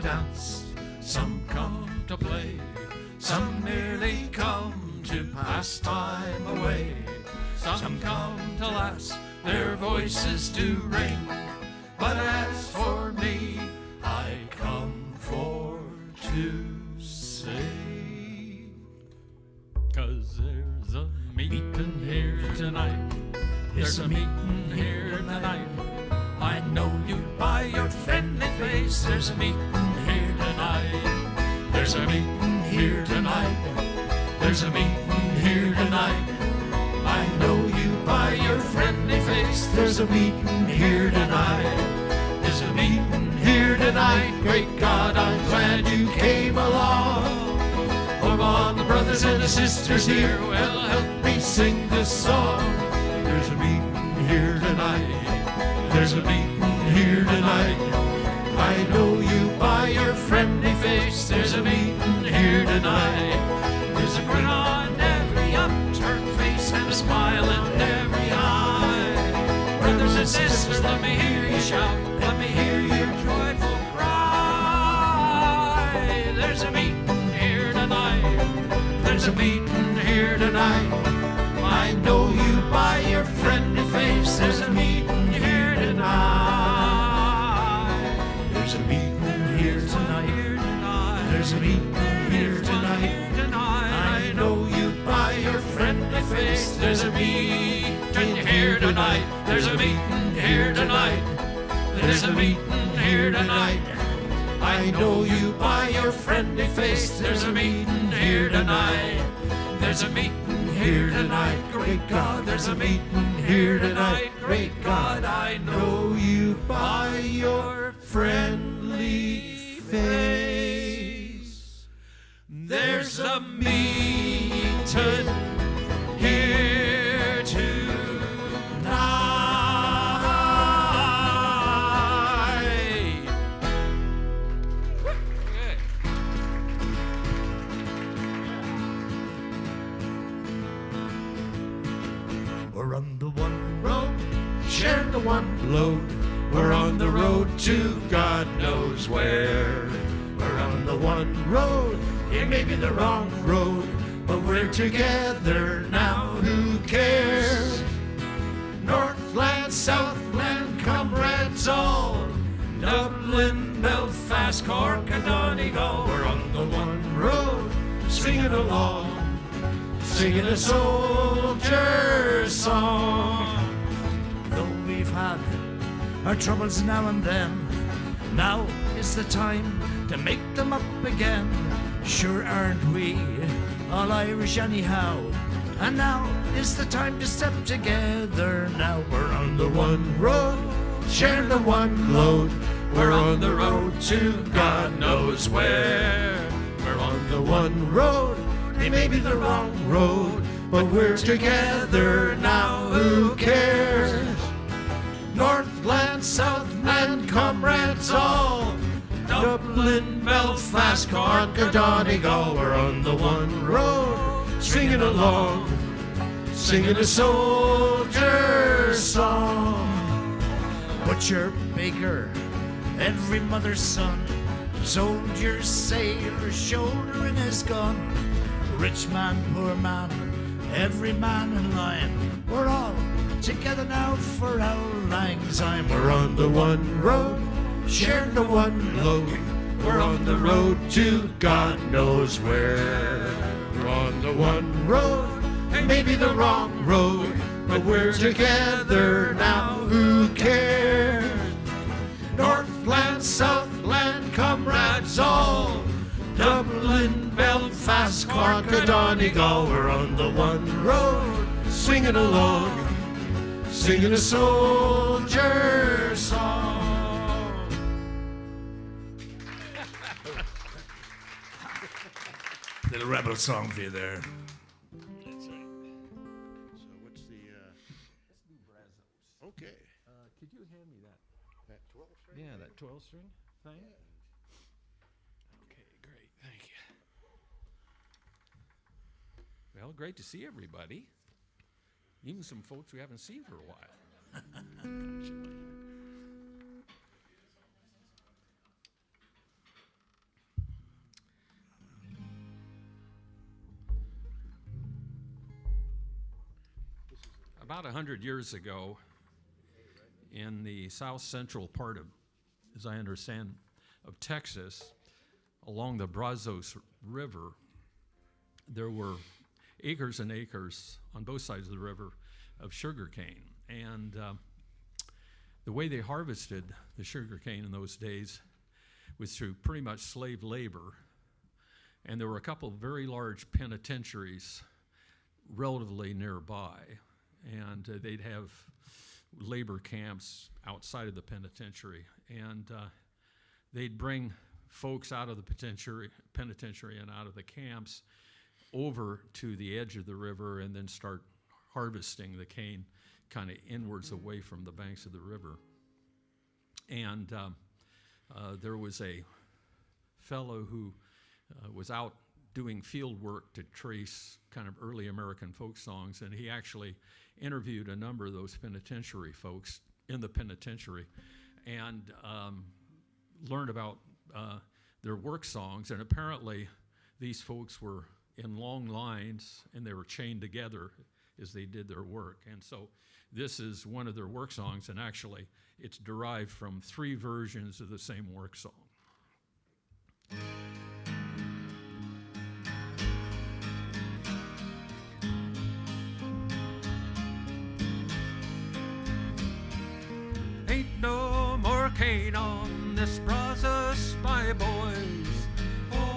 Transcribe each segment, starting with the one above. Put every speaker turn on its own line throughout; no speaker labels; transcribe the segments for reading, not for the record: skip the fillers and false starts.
dance, some come to play, some merely come to pass time away. Some come to last, their voices do ring, but as for me, I come for to sing. 'Cause there's a meeting here tonight, there's a meeting here tonight. I know you by your friendly face, there's a meeting here tonight. There's a meeting here tonight, there's a meeting here tonight. I know you by your friendly face, there's a meeting here tonight. There's a meeting here tonight, great God, I'm glad you came along. Oh, all the brothers and the sisters here will help me sing this song. There's a meeting here tonight, there's a meeting here tonight. I know you by your friendly face, there's a meeting here tonight. There's a grin on every upturned face and a smile in every eye. Brothers and sisters, let me hear you shout, let me hear your joyful cry. There's a meeting here tonight, there's a meeting here tonight. I know you by your friendly face, there's a meeting here tonight. There's a meeting here tonight, there's a meeting here tonight. I know you by your friendly face, there's a meeting here tonight. There's a meeting here tonight, there's a meeting here tonight. I know you by your friendly face, there's a meeting here tonight. There's a meeting here tonight, great God, there's a meeting here tonight, great God. I know you by your friendly face. There's a meeting here tonight. Okay. We're on the one road, share the one load. We're on the road to God knows where. We're on the one road, it may be the wrong road, but we're together now, who cares? Northland, Southland, comrades all, Dublin, Belfast, Cork and Donegal. We're on the one road, singing along, singing a soldier's song. Though we've had our troubles now and then, now is the time to make them up again. Sure aren't we all Irish anyhow? And now is the time to step together. Now we're on the one road, share the one load. We're on the road to God knows where. We're on the one road, it may be the wrong road, but we're together now, who cares? Northland, Southland, comrades all, Dublin, Belfast, Cork or Donegal. We're on the one road, singing along, singing a soldier's song. Butcher, baker, every mother's son, soldier, sailor, shouldering his gun. Rich man, poor man, every man in line. We're all together now for our lang syne. We're on the one road, share the one load. We're on the road to God knows where. We're on the one road, and maybe the wrong road, but we're together now, who cares? Northland, Southland, comrades all, Dublin, Belfast, Cork or Donegal. We're on the one road, singing along, singing a soldier's song. Little rebel song for you there.
That's right. So what's the,
Let's do Brazos.
okay.
Could you hand me that?
That 12 string?
Yeah, that 12-string thing. Okay, great. Thank you. Well, great to see everybody. Even some folks we haven't seen for a while.
about 100 years ago, in the south central part of, as I understand, of Texas, along the Brazos River, there were acres and acres on both sides of the river of sugar cane. And the way they harvested the sugar cane in those days was through pretty much slave labor. And there were a couple of very large penitentiaries relatively nearby. And they'd have labor camps outside of the penitentiary. And they'd bring folks out of the penitentiary and out of the camps over to the edge of the river and then start harvesting the cane kind of inwards away from the banks of the river. And there was a fellow who was out doing field work to trace kind of early American folk songs, and he actually interviewed a number of those penitentiary folks in the penitentiary and learned about their work songs. And apparently these folks were in long lines and they were chained together as they did their work. And so this is one of their work songs, and actually it's derived from 3 versions of the same work song. Ain't no more cane on this Brazos, my boys. Oh,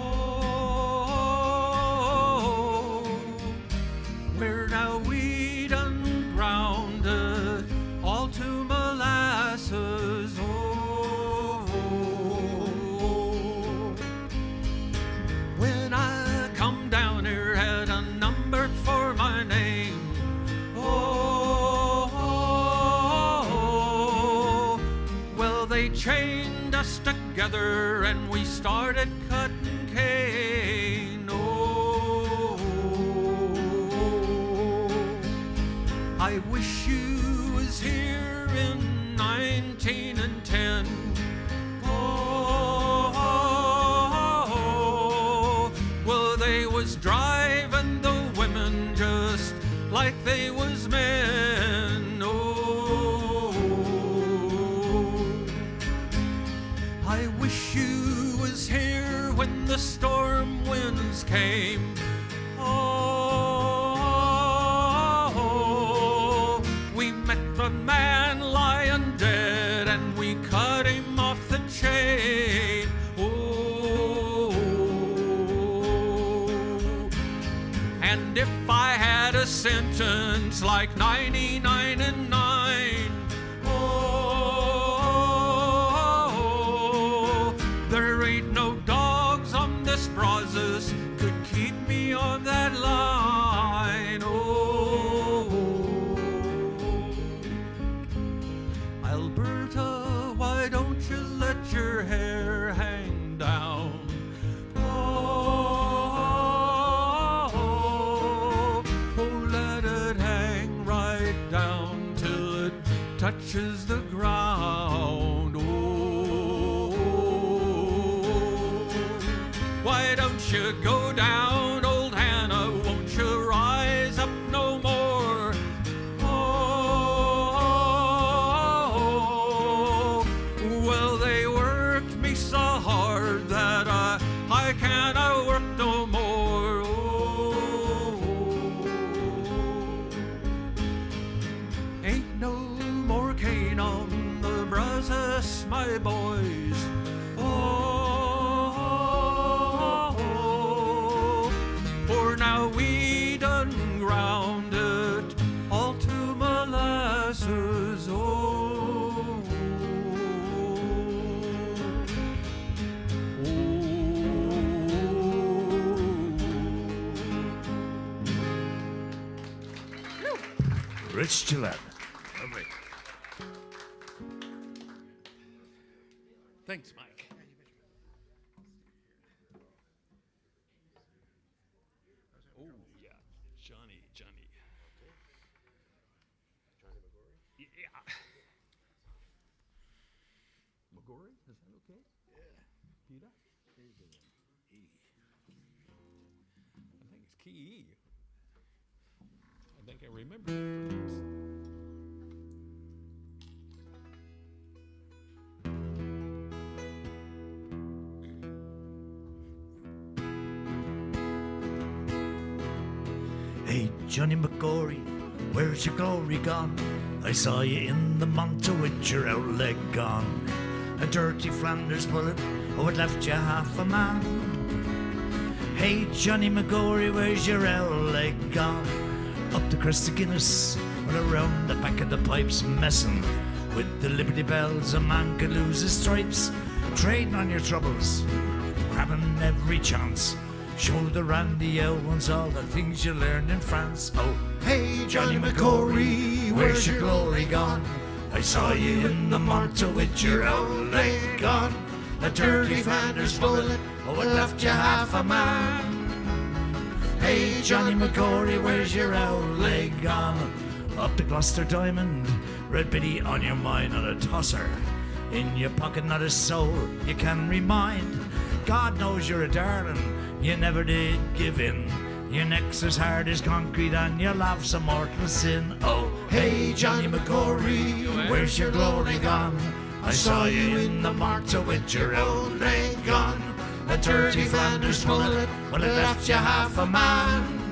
we're now wheat and grounded, all to molasses. Oh, when I come down here, had a number for my name. They chained us together and we started cutting cane. Oh, I wish you was here in 1910. Oh, well, they was driving the women just like they was men. I wish you was here when the storm winds came. Oh, we met the man lying dead and we cut him off the chain. Oh, and if I had a sentence like 99 and 9, Brazos could keep me on that line. Oh, Alberta, why don't you let your hair hang down? Oh, let it hang right down till it touches the ground. Why don't you go down, old Hannah? Won't you rise up no more? Oh, well, they worked me so hard that I can't work no more. Oh, ain't no more cane on the Brazos, my boys. Now we done ground it all to molasses. Oh,
Rich Gillette. Lovely.
thanks, Mike. Johnny. Yeah. McGorry, is that okay?
Yeah.
Peter? E. I think it's key E. I think I remember.
Johnny McGorry, where's your glory gone? I saw you in the Monte with your out leg gone. A dirty Flanders bullet, oh, it left you half a man. Hey, Johnny McGorry, where's your out leg gone? Up the crest of Guinness, or around the back of the pipes, messing with the Liberty Bells. A man could lose his stripes, trading on your troubles, grabbing every chance. Show the randy old ones all the things you learned in France. Oh, hey, Johnny McGorry, where's your glory gone? I saw you in the Monte with your old leg gone. A dirty Flanders bullet, oh, it left you half a man. Hey, Johnny McGorry, where's your old leg gone? Up the Gloucester Diamond, red biddy on your mind, not a tosser. In your pocket, not a soul you can remind. God knows you're a darling, you never did give in. Your neck's as hard as concrete and your laugh's a mortal sin. Oh, hey, Johnny McGorry, where's your glory gone? I saw you in the Monte with your old leg gone. A dirty Flanders bullet, well, it left you half a man.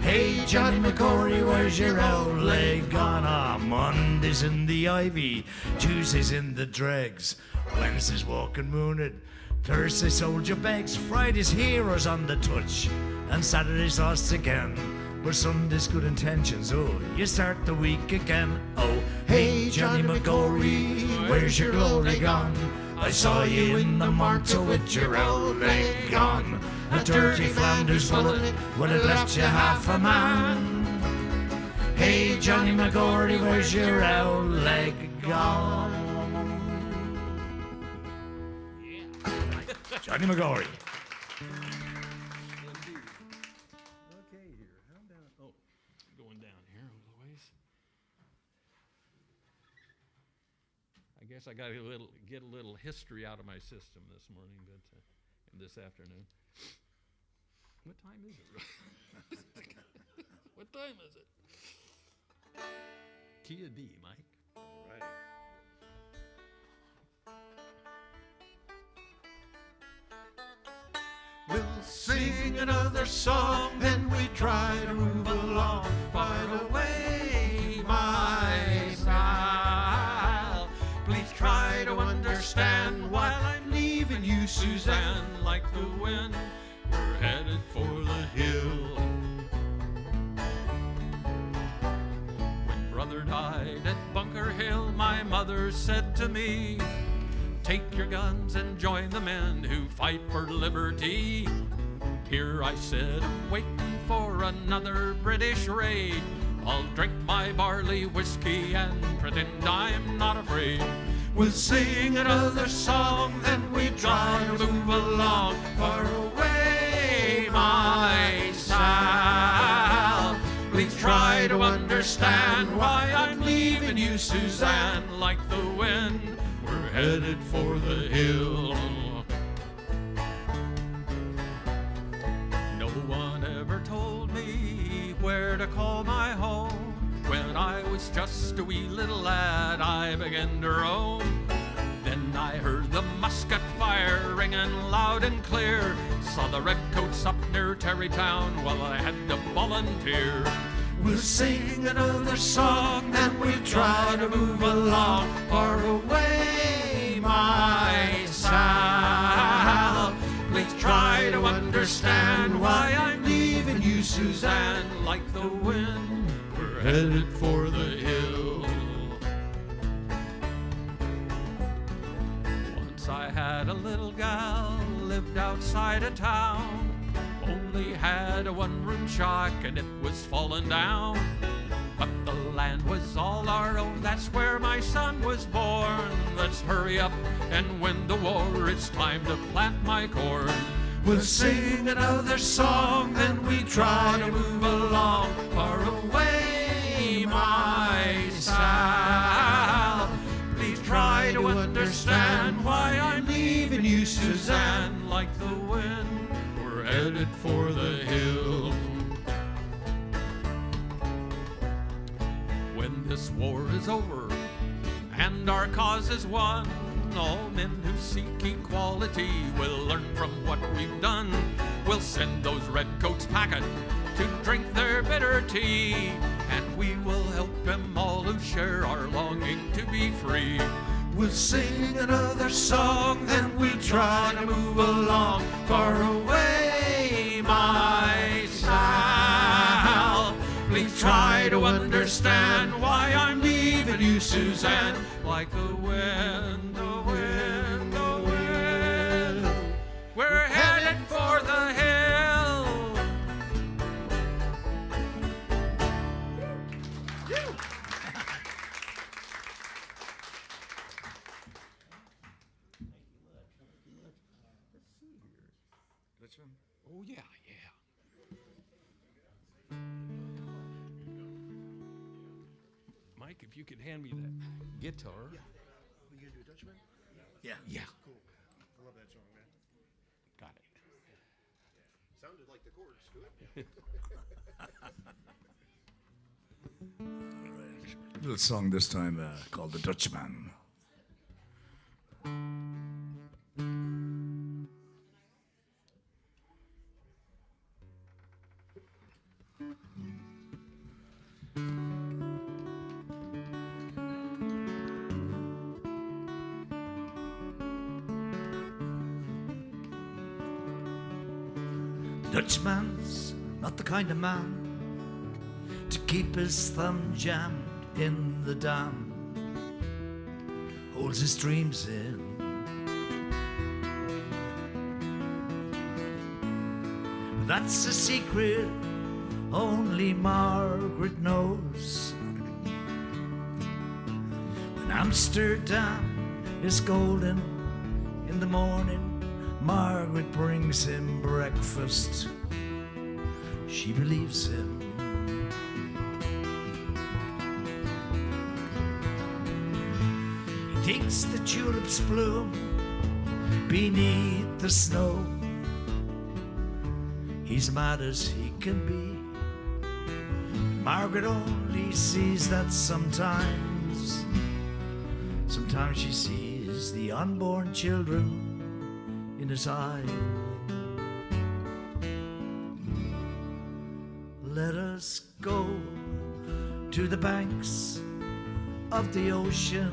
Hey, Johnny McGorry, where's your old leg gone? Ah, Monday's in the ivy, Tuesday's in the dregs, Wednesday's walking wounded, Thursday soldier begs, Friday's heroes on the touch, and Saturday's lost again. But Sunday's good intentions, oh, you start the week again. Oh, hey, Johnny McGorry, where's your glory gone? I saw you in the Monte with your old leg gone. A dirty Flanders bullet, well, it left you half a man. Hey, Johnny McGorry, where's your old leg gone? Johnny McGorry.
Okay, here. How down? Oh, going down here a little ways. I guess I got to get a little history out of my system this morning, but and this afternoon. What time is it? What time is it? Key of D, Mike.
All right.
We'll sing another song, then we try to move along. Fight away my style. Please try to understand while I'm leaving you, Suzanne. Like the wind, we're headed for the hill. When brother died at Bunker Hill, my mother said to me, take your guns and join the men who fight for liberty. Here I sit, waiting for another British raid. I'll drink my barley whiskey and pretend I'm not afraid. We'll sing another song, then we try to move along. Far away, my Sal. Please try to understand why I'm leaving you, Suzanne. Like the wind, we're headed for the hill. No one ever told me where to call my home. When I was just a wee little lad, I began to roam. Then I heard the musket fire ringing loud and clear. Saw the redcoats up near Terrytown, well, I had to volunteer. We'll sing another song, then we'll try to move along. Far away, my Sal. Please try to understand why I'm leaving you, Suzanne. Like the wind, we're headed for the hill. Once I had a little gal, lived outside of town. Only had a one-room shack and it was falling down. But the land was all our own, that's where my son was born. Let's hurry up and win the war, it's time to plant my corn. We'll sing another song, then we try to move along. Far away, my Sal. Please try to understand why I'm leaving you, Suzanne. Like the wind, we're headed for the hill. When this war is over and our cause is won, all men who seek equality will learn from what we've done. We'll send those redcoats packing to drink their bitter
liberty, and we will help them all who share our longing to be free.
We'll sing another song, then we'll try to move along far away, my Sal. Please try to understand why I'm leaving you, Suzanne.
Like the wind, the wind, the wind. We're headed for the hill. Oh, yeah, yeah. Mike, if you could hand me that guitar.
You gonna do a Dutchman?
Yeah.
Cool. I love that song, man.
Got it.
Sounded like the chords to it.
Little song this time called The Dutchman.
The Dutchman's not the kind of man to keep his thumb jammed in the dam. Holds his dreams in. But that's a secret only Margaret knows. When Amsterdam is golden in the morning, Margaret brings him breakfast. She believes him. He thinks the tulips bloom beneath the snow. He's mad as he can be. Margaret only sees that sometimes she sees the unborn children in his eye. Let us go to the banks of the ocean,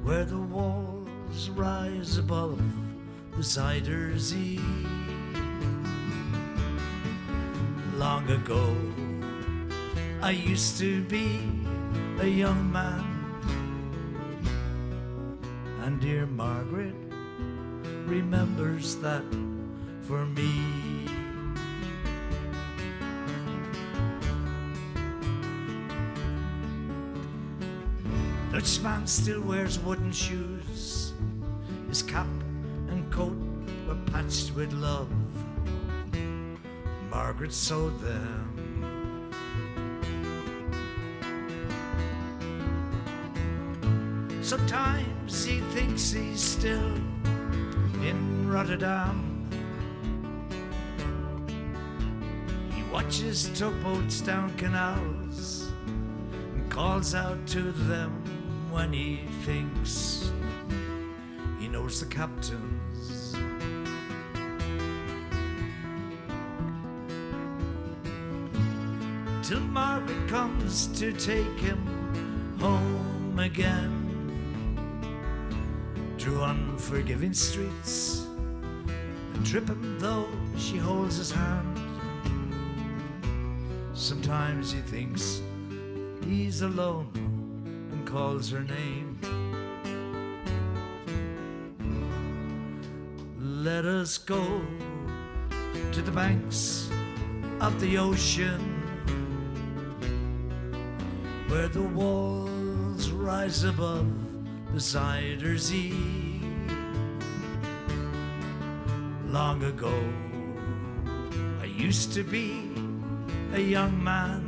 where the walls rise above the Zuider Zee. Long ago, I used to be a young man, and dear Margaret remembers that for me. Dutchman still wears wooden shoes. His cap and coat were patched with love. Margaret sewed them. Sometimes he thinks he's still in Rotterdam. He watches tugboats down canals and calls out to them when he thinks he knows the captains. Till Margaret comes to take him home again, through unforgiving streets, and trip him though she holds his hand. Sometimes he thinks he's alone and calls her name. Let us go to the banks of the ocean, where the walls rise above the Zuider Zee. Long ago, I used to be a young man,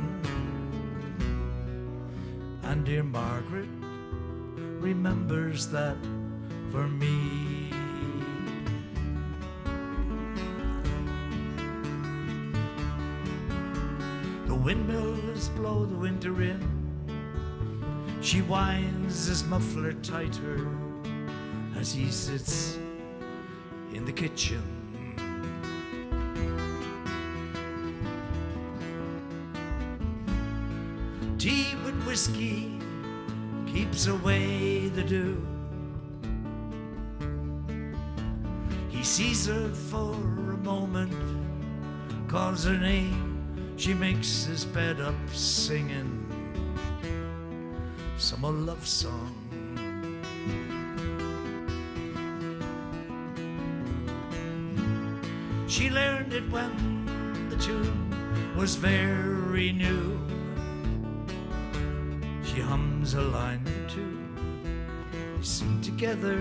and dear Margaret remembers that for me. The windmills blow the winter in. She winds his muffler tighter as he sits in the kitchen. whiskey keeps away the dew. He sees her for a moment, calls her name, she makes his bed up singing some old love song. She learned it when the tune was very new. She hums a line or two, they sing together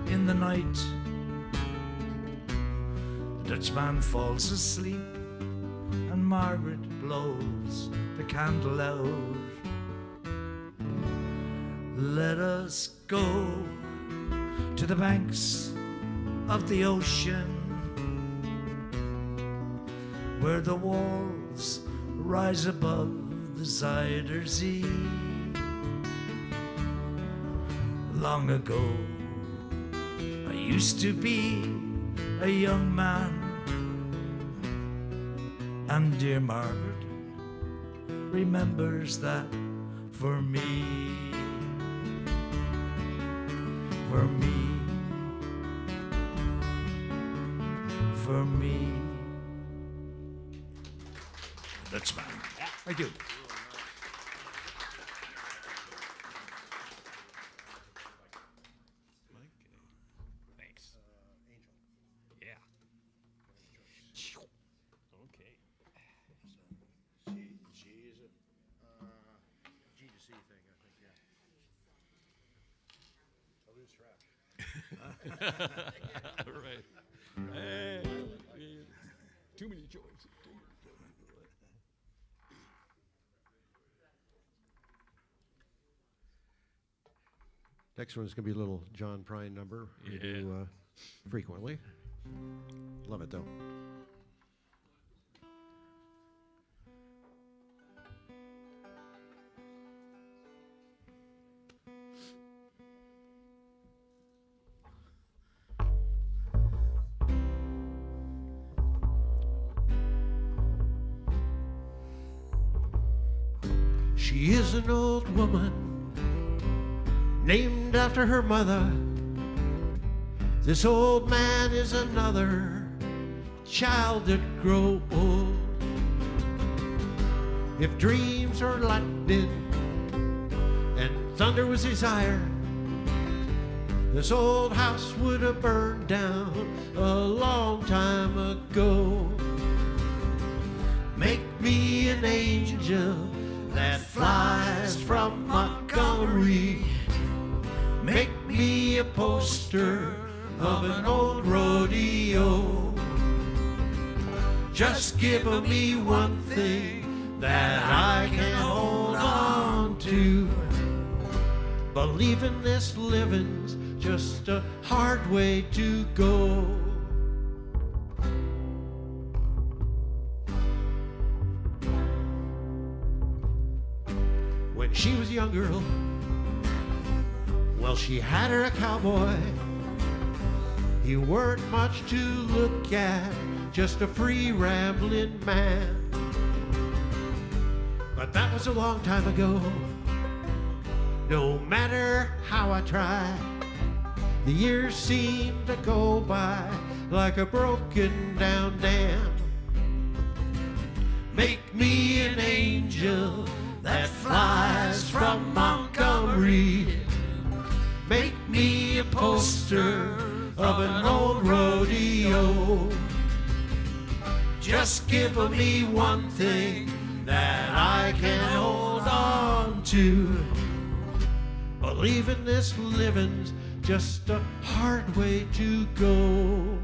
in the night. The Dutchman falls asleep and Margaret blows the candle out. Let us go to the banks of the ocean, where the walls rise above the Zuider Zee. Long ago, I used to be a young man, and dear Margaret remembers that for me, for me, for me. That's mine. Thank you.
Thanks. Angel. Yeah. Okay.
G is it? G to C thing, I think, yeah. I lose track.
All right. Hey, too many choices.
Next one's going to be a little John Prine number we do frequently. Love it, though. She is an old woman named after her mother. This old man is another child that grow old. If dreams are lightning and thunder was desire, this old house would have burned down a long time ago. Make me an angel that flies from Montgomery. Make me a poster of an old rodeo. Just give me one thing that I can hold on to. Believing this living's just a hard way to go. When she was a young girl, well, she had her a cowboy. He weren't much to look at, just a free rambling man. But that was a long time ago. No matter how I try, the years seem to go by like a broken down dam. Make me an angel that flies from Montgomery. Make me a poster of an old rodeo. Just give me one thing that I can hold on to. Believing this living's just a hard way to go.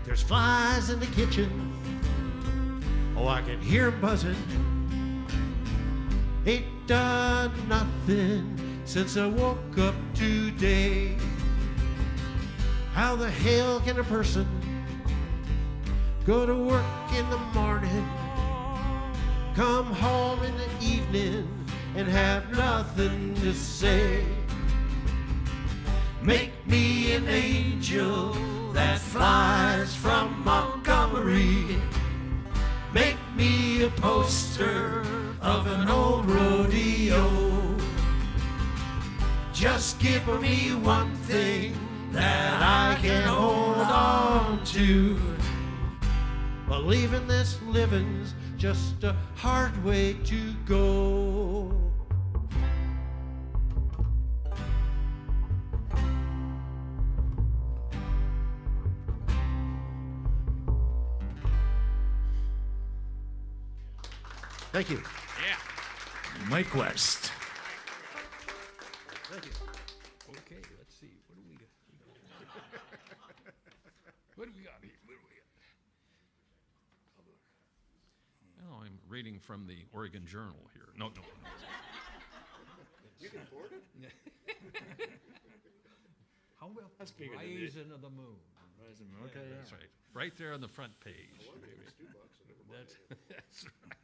There's flies in the kitchen. Oh, I can hear 'em buzzing. Ain't done nothing since I woke up today. How the hell can a person go to work in the morning, come home in the evening, and have nothing to say? Make me an angel that flies from Montgomery.
memory. Make me a poster of an old rodeo. Just give me one thing that I can hold on to. Believing this living's just a hard way to go. Thank you.
Mike West.
Okay, let's see. What do we got? What do we got here? What do we got? Oh, I'm reading from the Oregon Journal here. No.
You can afford it?
How about
That's bigger than
Rising of the Moon?
Okay,
That's right. Right there on the front page.
It's $2 and never mind.
That's right.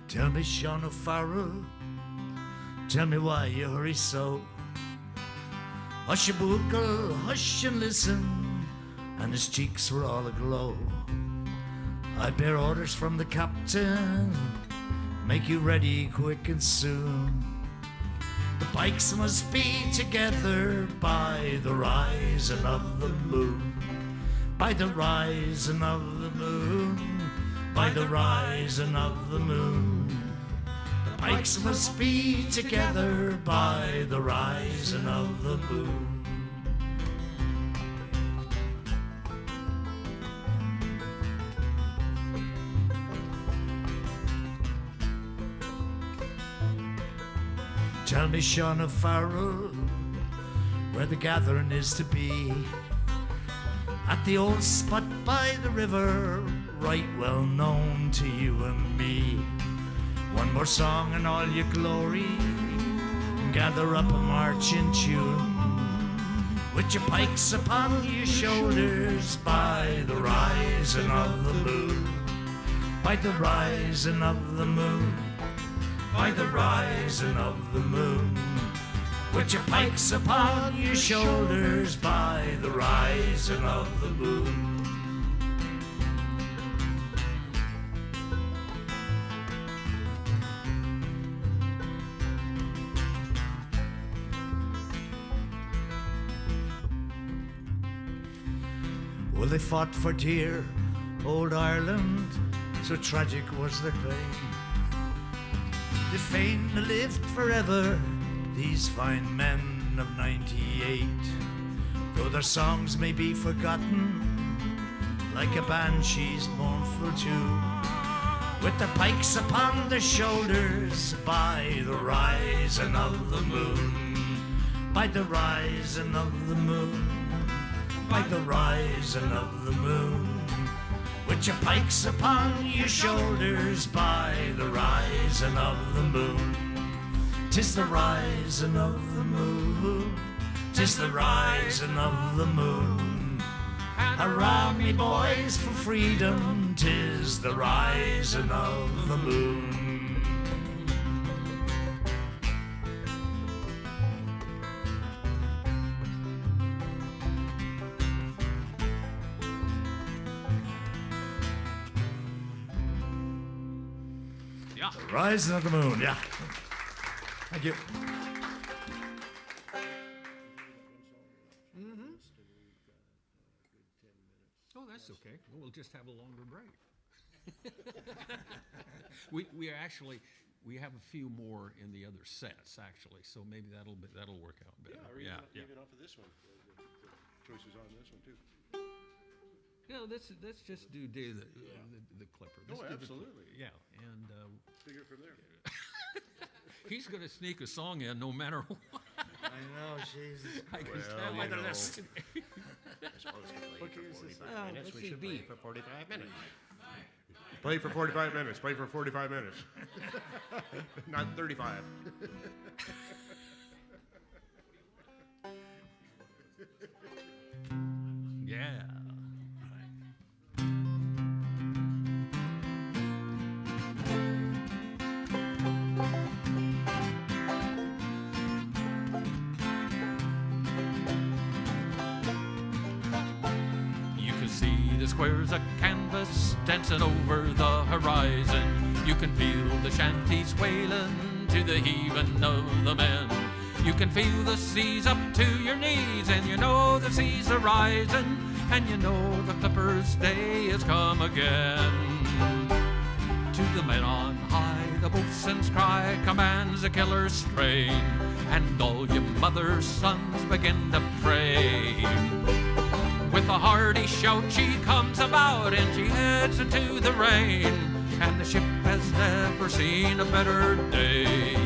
Tell me, Sean O'Farrell, tell me why you hurry so. Hush your buckle, hush and listen, and his cheeks were all aglow. I bear orders from the captain, make you ready quick and soon. The bikes must be together by the rising of the moon. By the rising of the moon. By the rising of the moon. The bikes must be together by the rising of the moon. Tell me, Sean O'Farrell, where the gathering is to be. At the old spot by the river, right well known to you and me. One more song in all your glory, gather up a marching tune. With your pikes upon your shoulders by the rising of the moon. By the rising of the moon. By the rising of the moon. With your pikes upon your shoulders by the rising of the moon. Well, they fought for dear old Ireland, so tragic was their pain. They fain lived forever, these fine men of 98. Though their songs may be forgotten, like a banshee's mournful tune. With their pikes upon their shoulders by the rising of the moon. By the rising of the moon. By the rising of the moon. With your pikes upon your shoulders by the rising of the moon. 'Tis the rising of the moon. 'Tis the rising of the moon. Hurrah, me boys, for freedom. 'Tis the rising of the moon.
Yeah.
Rising of the moon, yeah. Thank you.
Oh, that's okay. We'll just have a longer break. we actually we have a few more in the other sets actually, so maybe that'll work out better.
Or even off of this one. The choices on this one too.
Yeah, let's just do the clipper. Let's do the
absolutely.
Yeah, and
Figure it from there.
he's going to sneak a song in no matter what.
I know, Jesus.
I can
Well,
tell
you
by the
know.
list.
We're supposed to play for 45 minutes.
let's
We
see,
should
B.
play for 45 minutes. Play for 45 minutes. Play for 45 minutes. Not 35.
Yeah. squares of canvas dancing over the horizon. You can feel the shanties wailing to the heaving of the men. You can feel the seas up to your knees, and you know the seas are rising, and you know the clipper's day has come again. To the men on high, the boatswain's cry commands a killer's strain, and all you mother's sons begin to pray. With a hearty shout she comes about, and she heads into the rain, and the ship has never seen a better day.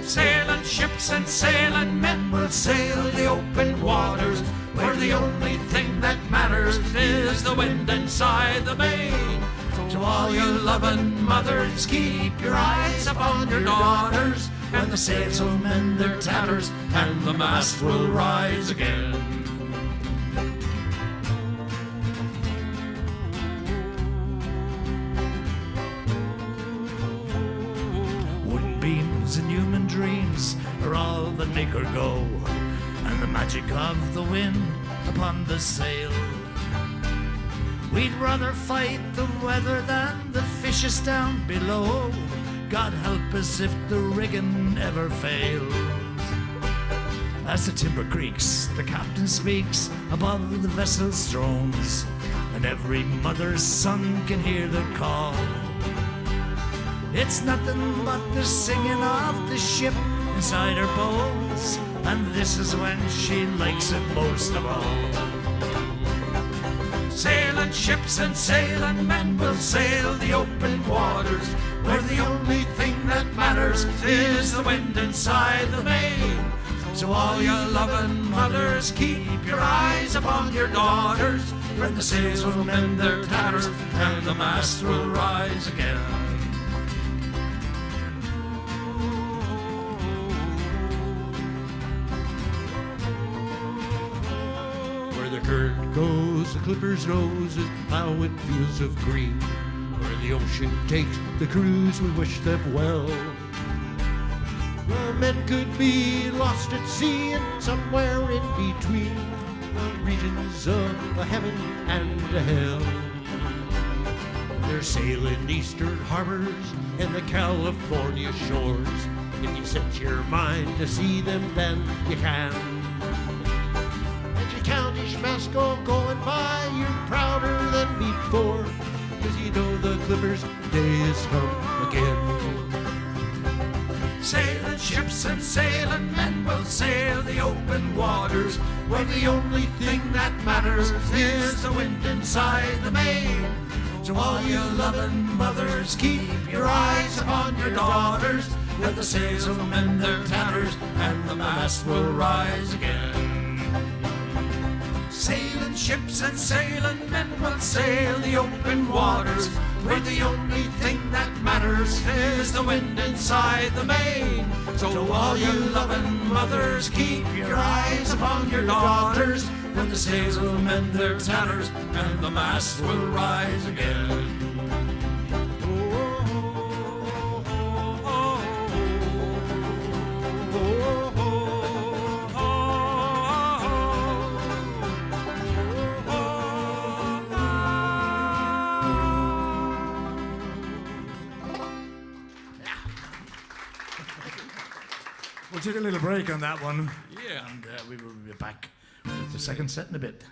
Sailing ships and sailing men will sail the open waters, where the only thing that matters is the wind inside the main. So all you loving mothers, keep your eyes upon your daughters, when the sails will mend their tatters and the mast will rise again.
Wooden beams and human dreams are all that make her go, and the magic of the wind upon the sail. We'd rather fight the weather than the fishes down below. God help us if the rigging ever fails. As the timber creaks, the captain speaks above the vessel's thrones, and every mother's son can hear the call. It's nothing but the singing of the ship inside her bones, and this is when she likes it most of all. Sailing ships and sailing men will sail the open waters, where the only thing that matters is the wind inside the main. So all you loving mothers, keep your eyes upon your daughters, when the sails will mend their tatters and the mast will rise again.
The current goes, the clipper's nose is plowing fields of green. Where the ocean takes the cruise, we wish them well. Where men could be lost at sea, and somewhere in between the regions of a heaven and a hell. They're sailing eastern harbors and the California shores. If you set your mind to see them, then you can. Count each mast going by, you're prouder than before, 'cause you know the clipper's day has come again.
Sailing ships and sailing men will sail the open waters, where the only thing that matters is the wind inside the main. So all you loving mothers, keep your eyes upon your daughters, where the sails will mend their tatters and the mast will rise again. Sailing ships and sailing men will sail the open waters, where the only thing that matters is the wind inside the main. So all you loving mothers, keep your eyes upon your daughters, when the sails will mend their tatters and the mast will rise again.
We'll take a little break on that one.
Yeah.
And we will be back with the second set in a bit.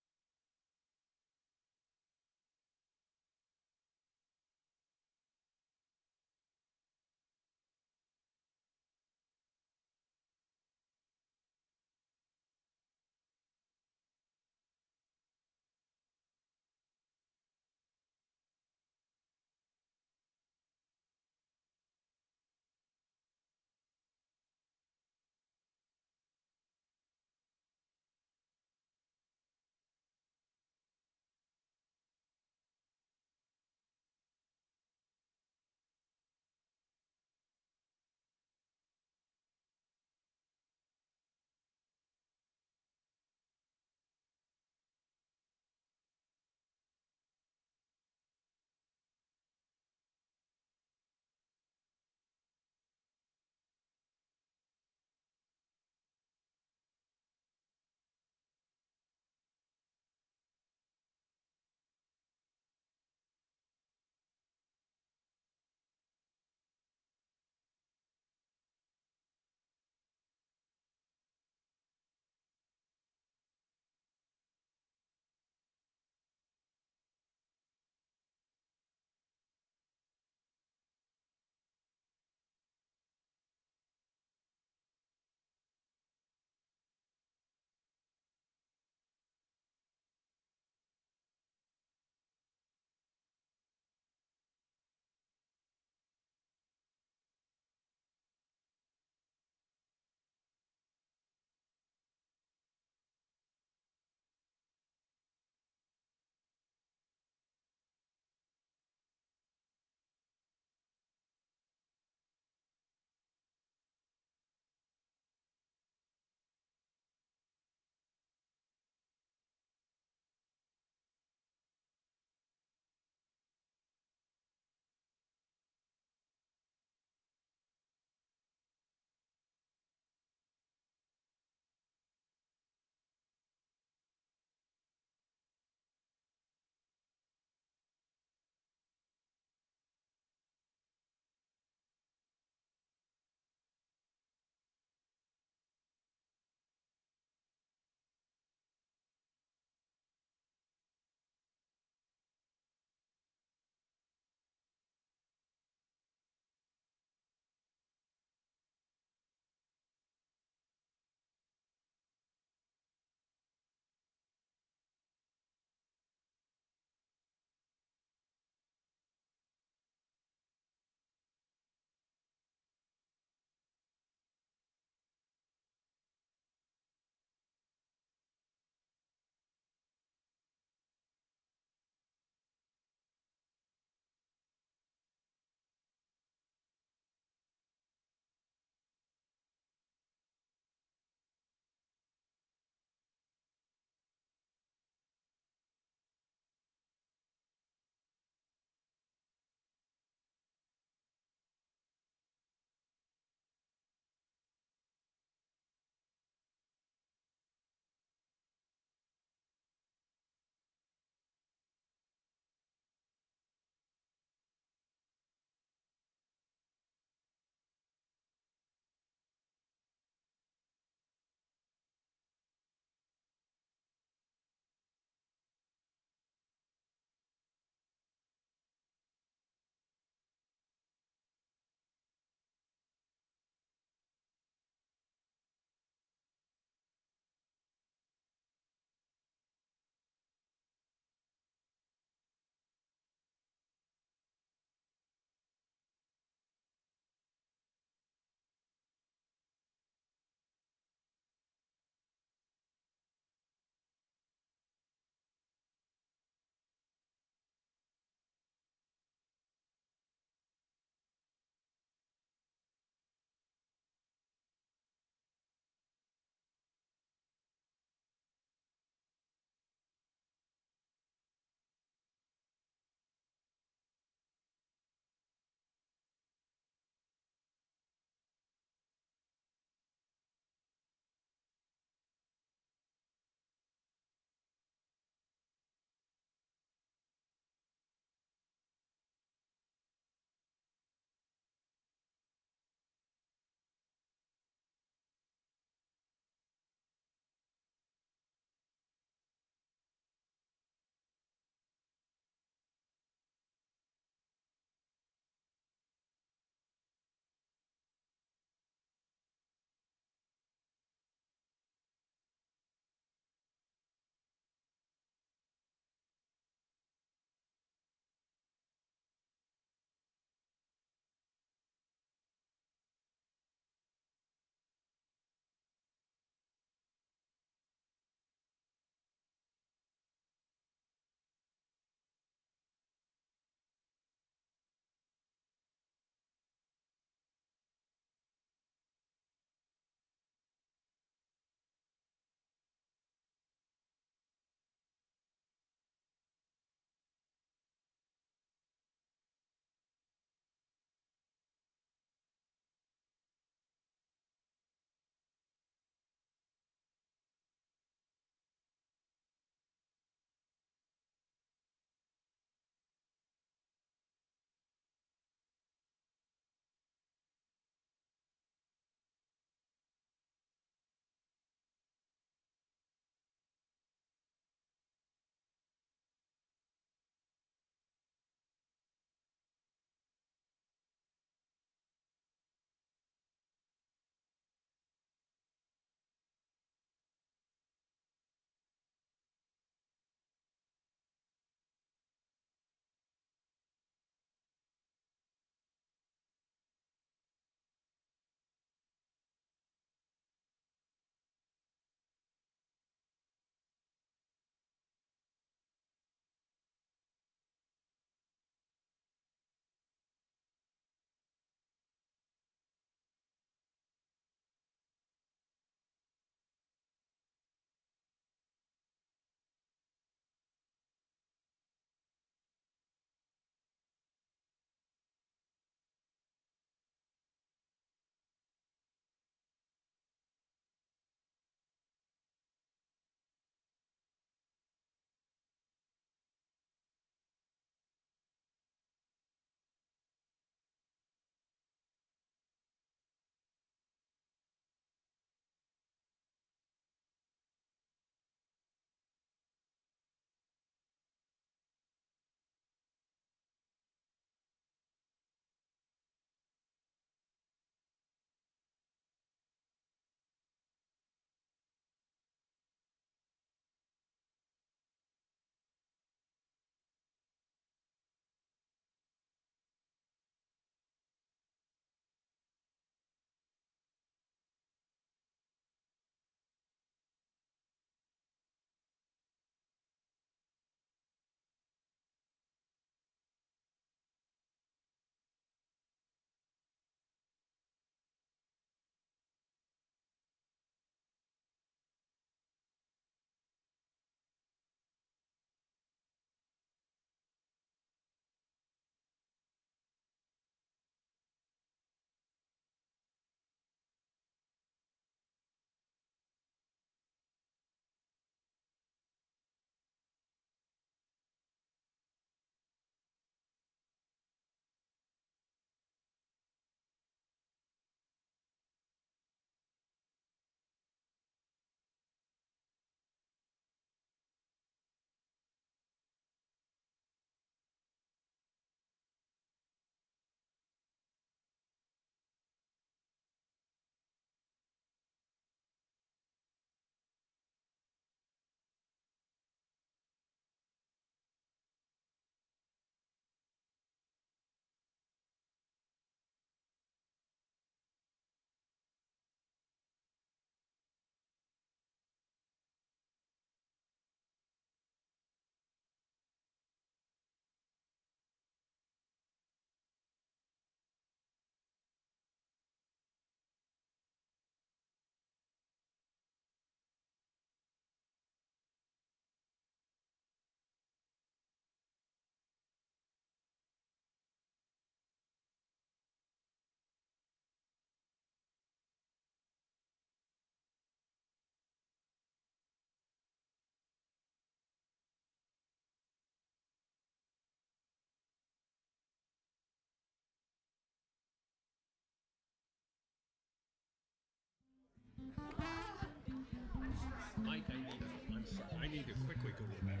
Mike, I'm sorry. I need to quickly go to the back.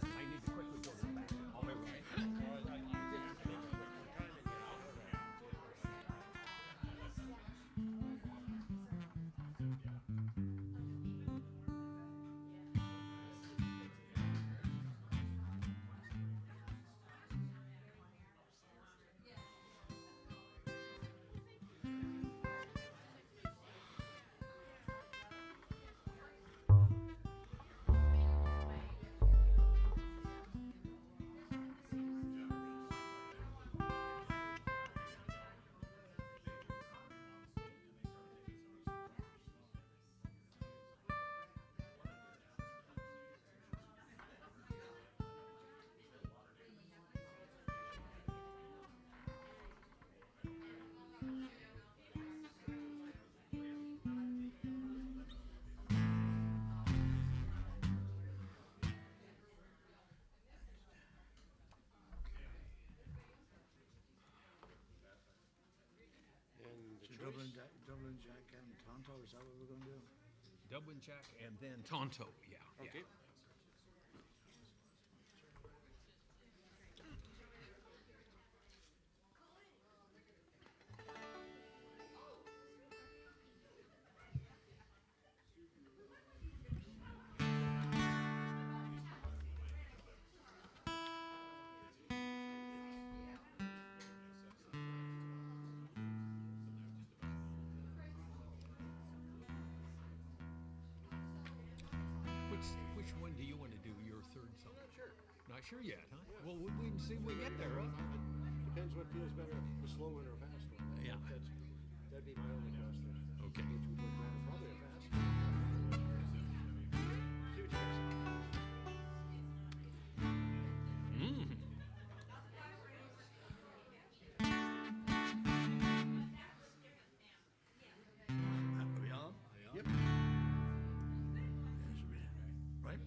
I need to quickly go to the back. I'll be right.
Dublin Jack and Tonto, is that what we're going to do?
Dublin Jack and then Tonto. Yeah.
Okay.
Yeah. Which one do you want to do, your third song? Not sure. Not sure yet, huh? Yeah. Well, we can see when we get there, huh?
Depends what feels better, the slow one or fast one.
Yeah.
That'd be my only question.
Okay.
Which would work better? Probably a fast one. See what you guys think.
Mm.
Are we on?
Yep.
Right?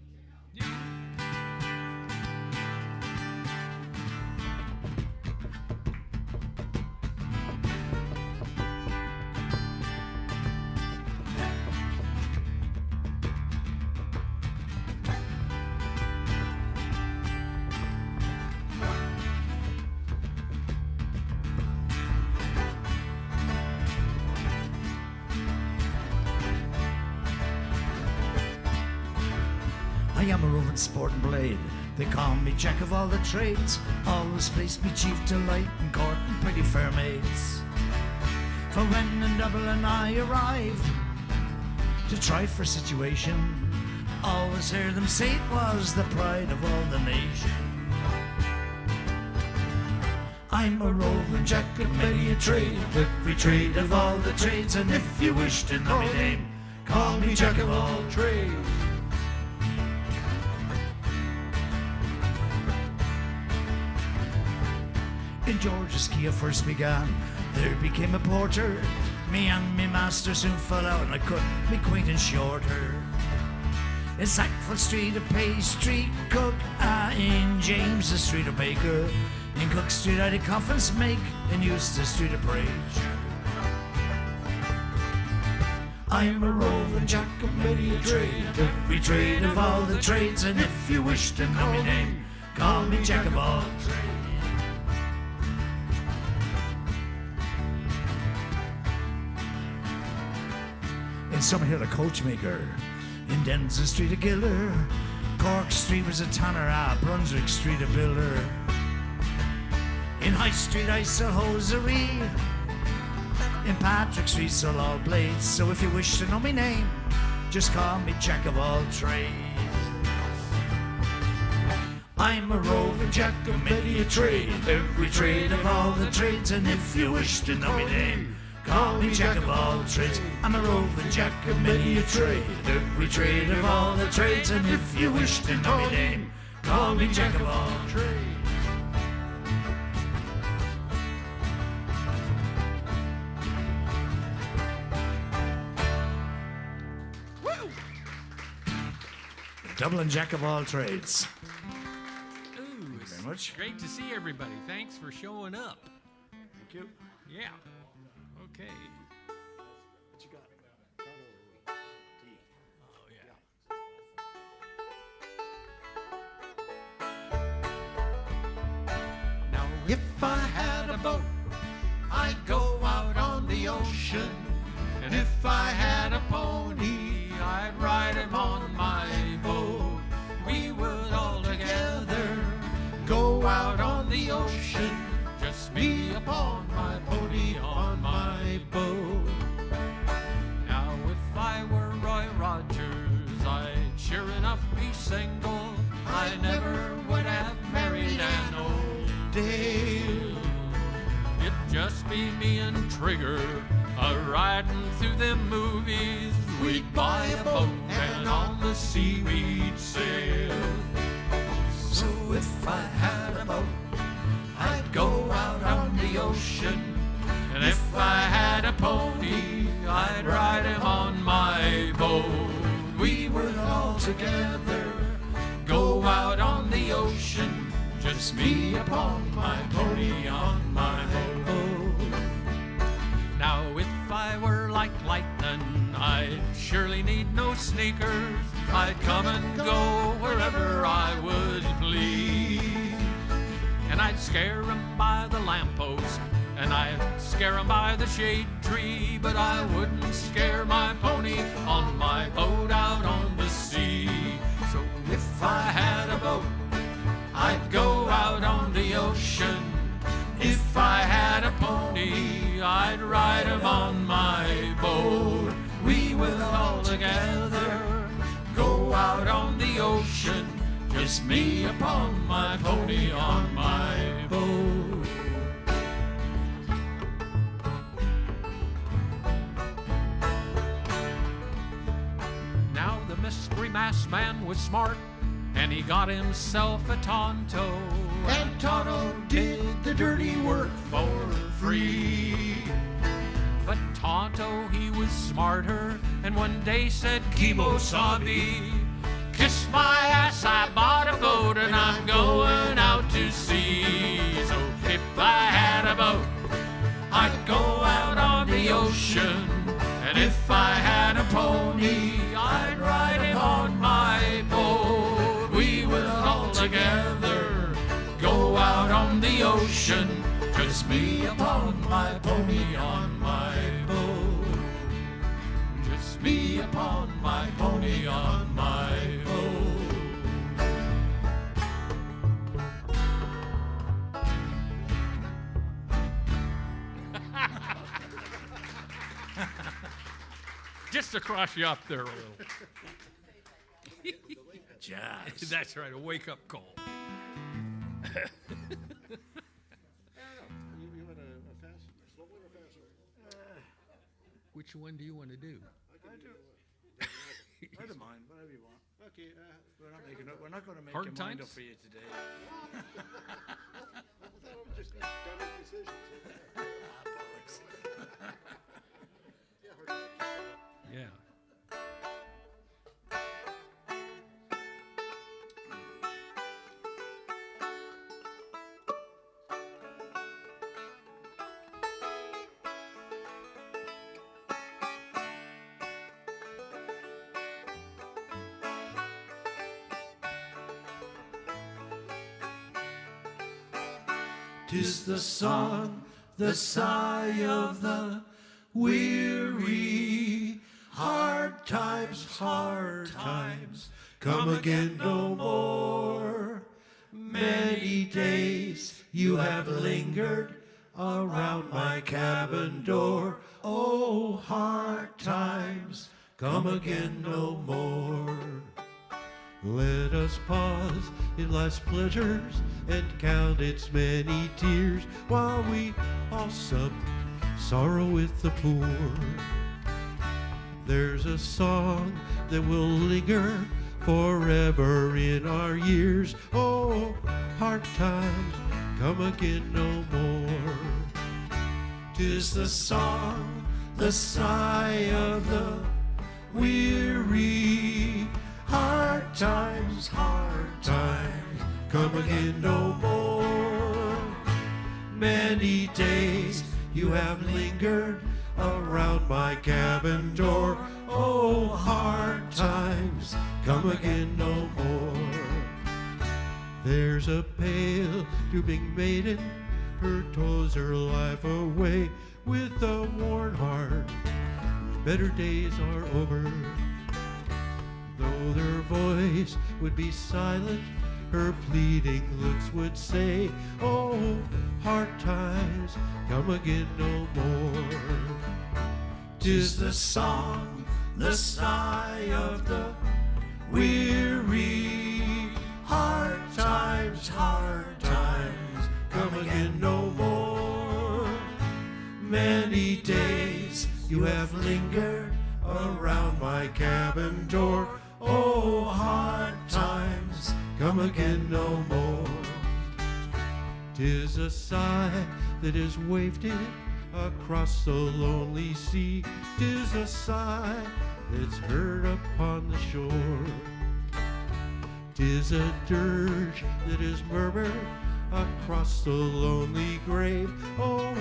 I am a roving sporting blade. They call me jack of all the trades. Always place me chief delight in court and pretty fair maids. For when in Dublin I arrived to try for situation, always hear them say it was the pride of all the nation. I'm a roving jack of many a trade, every trade of all the trades, and if you wish to know my name, call me jack of all trades. In Georgia's key I first began, there became a porter. Me and me master soon fell out and I cut me acquaintance shorter. In Sackville Street a pastry cook, in James's Street a baker. In Cook Street I did coffins make, in Eustace Street a preacher. I'm a roving jack of many a trade, every trade of all the trades, and if you wish to know my name, call me jack of all trades. In Summerhill a coachmaker, in Denzil Street a giller, Cork Street was a tanner, Brunswick Street a builder. In High Street I sell hosiery, in Patrick Street sell all blades. So if you wish to know my name, just call me jack of all trades. I'm a roving jack of many a trade, every trade of all the trades, and if you wish to know my name, call me jack of all trades. I'm a roving jack of many a trade, every trade of all the trades, and if you wish to know my name, call me jack of all trades. Woo! Dublin jack of all trades.
Ooh, it's
very much.
great to see everybody. Thanks for showing up.
Thank you.
Yeah. Okay.
What you got?
if I had a boat, I'd go out on the ocean. And if I had a pony, I'd ride him on my boat. We would all together go out on the ocean, just me upon my pony on my boat. Now if I were Roy Rogers, I'd sure enough be single. I never would have married an old dame. It'd just be me and Trigger a-riding through them movies. We'd buy a boat and on the sea we'd sail. So if I had a boat, I'd go out on the ocean. And if I had a pony, I'd ride him on my boat. We would all together go out on the ocean, just me upon my pony on my boat. Now if I were like lightning, I'd surely need no sneakers. I'd come and go wherever I would please. And I'd scare 'em by the lamppost, and I'd scare 'em by the shade tree, but I wouldn't scare my pony on my boat out on the sea. So if I had a boat, I'd go out on the ocean. If I had a pony, I'd ride him on my boat. We would all together go out on the ocean, just me upon my pony on my boat. Now the mystery masked man was smart, and he got himself a Tonto. And Tonto did the dirty work for free. But Tonto, he was smarter, and one day said, Kemo-sabe, kiss my ass, I bought a boat, and I'm going out to sea. So if I had a boat, I'd go out on the ocean. And if I had a pony, I'd ride him on my boat. We would all together go out on the ocean, just me upon my pony on my boat. Just me upon my pony on my boat. Just to cross you up there a little.
Just. That's right, a wake-up call.
You want a fast, slow one or fast one?
Which one do you want to do?
I don't mind, whatever you want.
Okay,
We're not going to make
Hard
your mind
times?
up for you today.
I thought we just done with decisions.
Yeah.
Tis the song, the sigh of the weary. Hard times come again no more. Many days you have lingered around my cabin door. Oh, hard times come again no more. Let us pause in life's pleasures and count its many tears, while we all sup sorrow with the poor. There's a song that will linger forever in our years. Oh, hard times come again no more. 'Tis the song, the sigh of the weary. Hard times come again no more. Many days you have lingered around my cabin door. Oh, hard times come again no more. There's a pale, drooping maiden her toils her life away with a worn heart. Better days are over. Though their voice would be silent, her pleading looks would say, oh, hard times come again no more. 'Tis the song, the sigh of the weary. Hard times come again no more. Many days you have lingered around my cabin door. Oh, hard times come again no more. 'Tis a sigh that is wafted across the lonely sea. 'Tis a sigh that's heard upon the shore. 'Tis a dirge that is murmured across the lonely grave. Oh,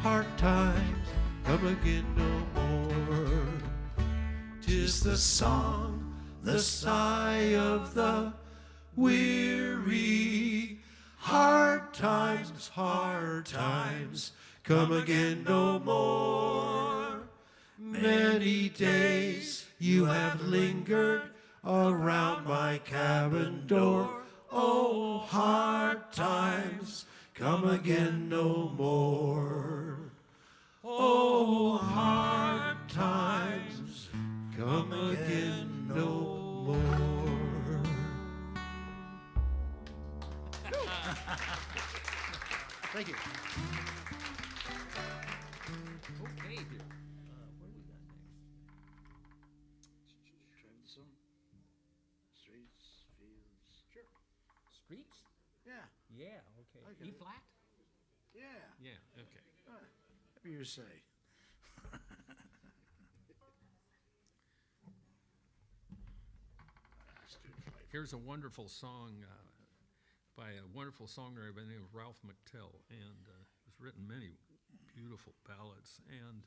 hard times come again no more. 'Tis the song, the sigh of the weary. Hard times come again no more. Many days you have lingered around my cabin door. Oh, hard times come again no more. Oh, hard times come again no more.
Thank you.
Okay, dear.
Transom, streets, fields.
Sure. Streets?
Yeah,
Yeah, okay.
Okay.
E flat?
yeah.
Yeah, okay.
Whatever you say.
Here's a wonderful song by a wonderful songwriter by the name of Ralph McTell, and he's written many beautiful ballads. And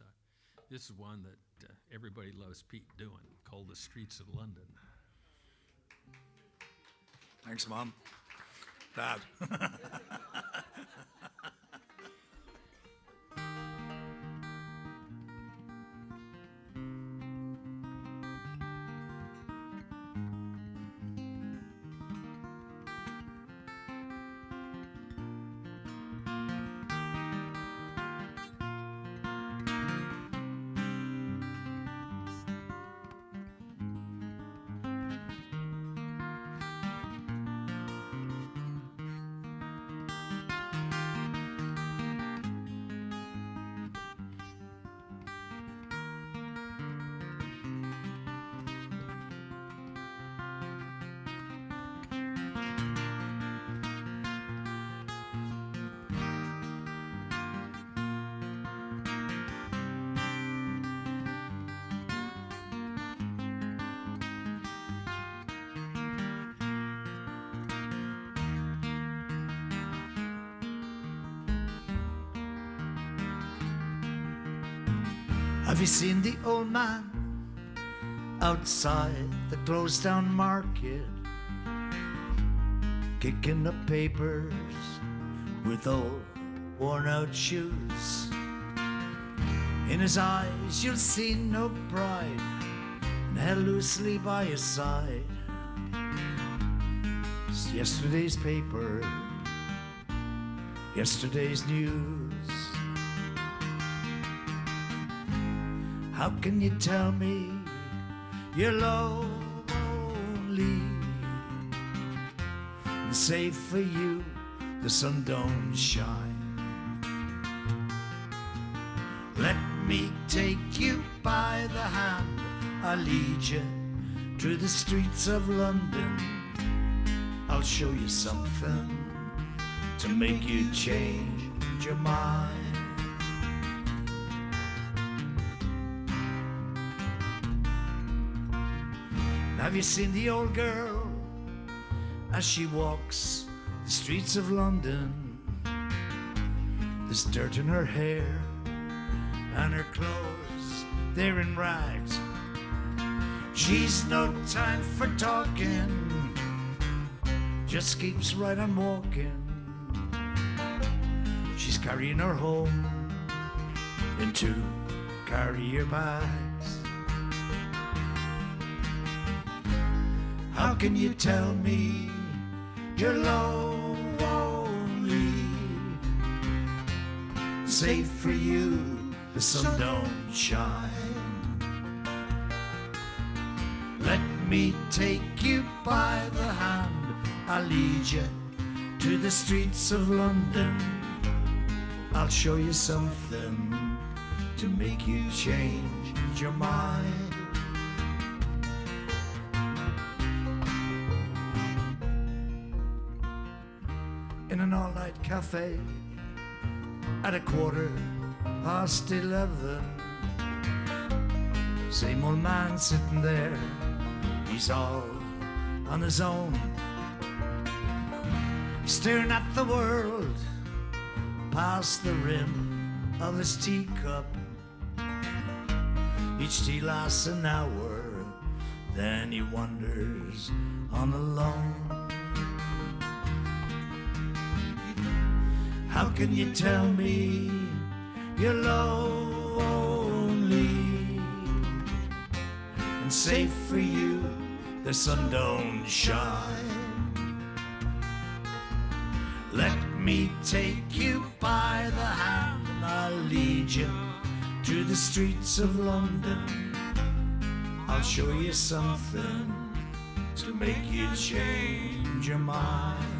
this is one that everybody loves Pete doing, called "The Streets of London."
Thanks, Mom. Dad. Have you seen the old man outside the closed down market, kicking up papers with old worn out shoes? In his eyes you'll see no pride, and held loosely by his side is yesterday's paper, yesterday's news. How can you tell me you're lonely and say for you the sun don't shine? Let me take you by the hand, I'll lead you through the streets of London. I'll show you something to make you change your mind. Have you seen the old girl as she walks the streets of London? There's dirt in her hair and her clothes, they're in rags. She's no time for talking, just keeps right on walking. She carrying her home in 2 carrier bags. How can you tell me you're lonely? Safe for you, the sun don't shine. Let me take you by the hand, I'll lead you to the streets of London. I'll show you something to make you change your mind. In an all-night cafe at 11:15, same old man sitting there, he's all on his own, staring at the world past the rim of his teacup. Each tea lasts an hour, then he wanders on alone. How can you tell me you're lonely? And safe for you, the sun don't shine. Let me take you by the hand and I'll lead you to the streets of London. I'll show you something to make you change your mind.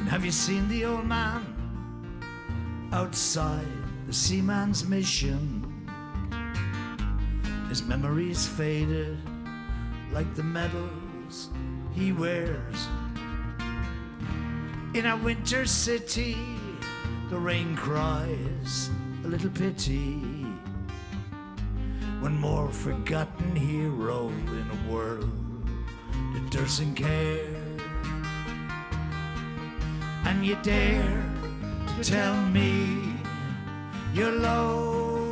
Have you seen the old man outside the seaman's mission? His memories faded like the medals he wears. In a winter city, the rain cries a little pity. One more forgotten hero in a world that doesn't care. And you dare to tell me you're lonely.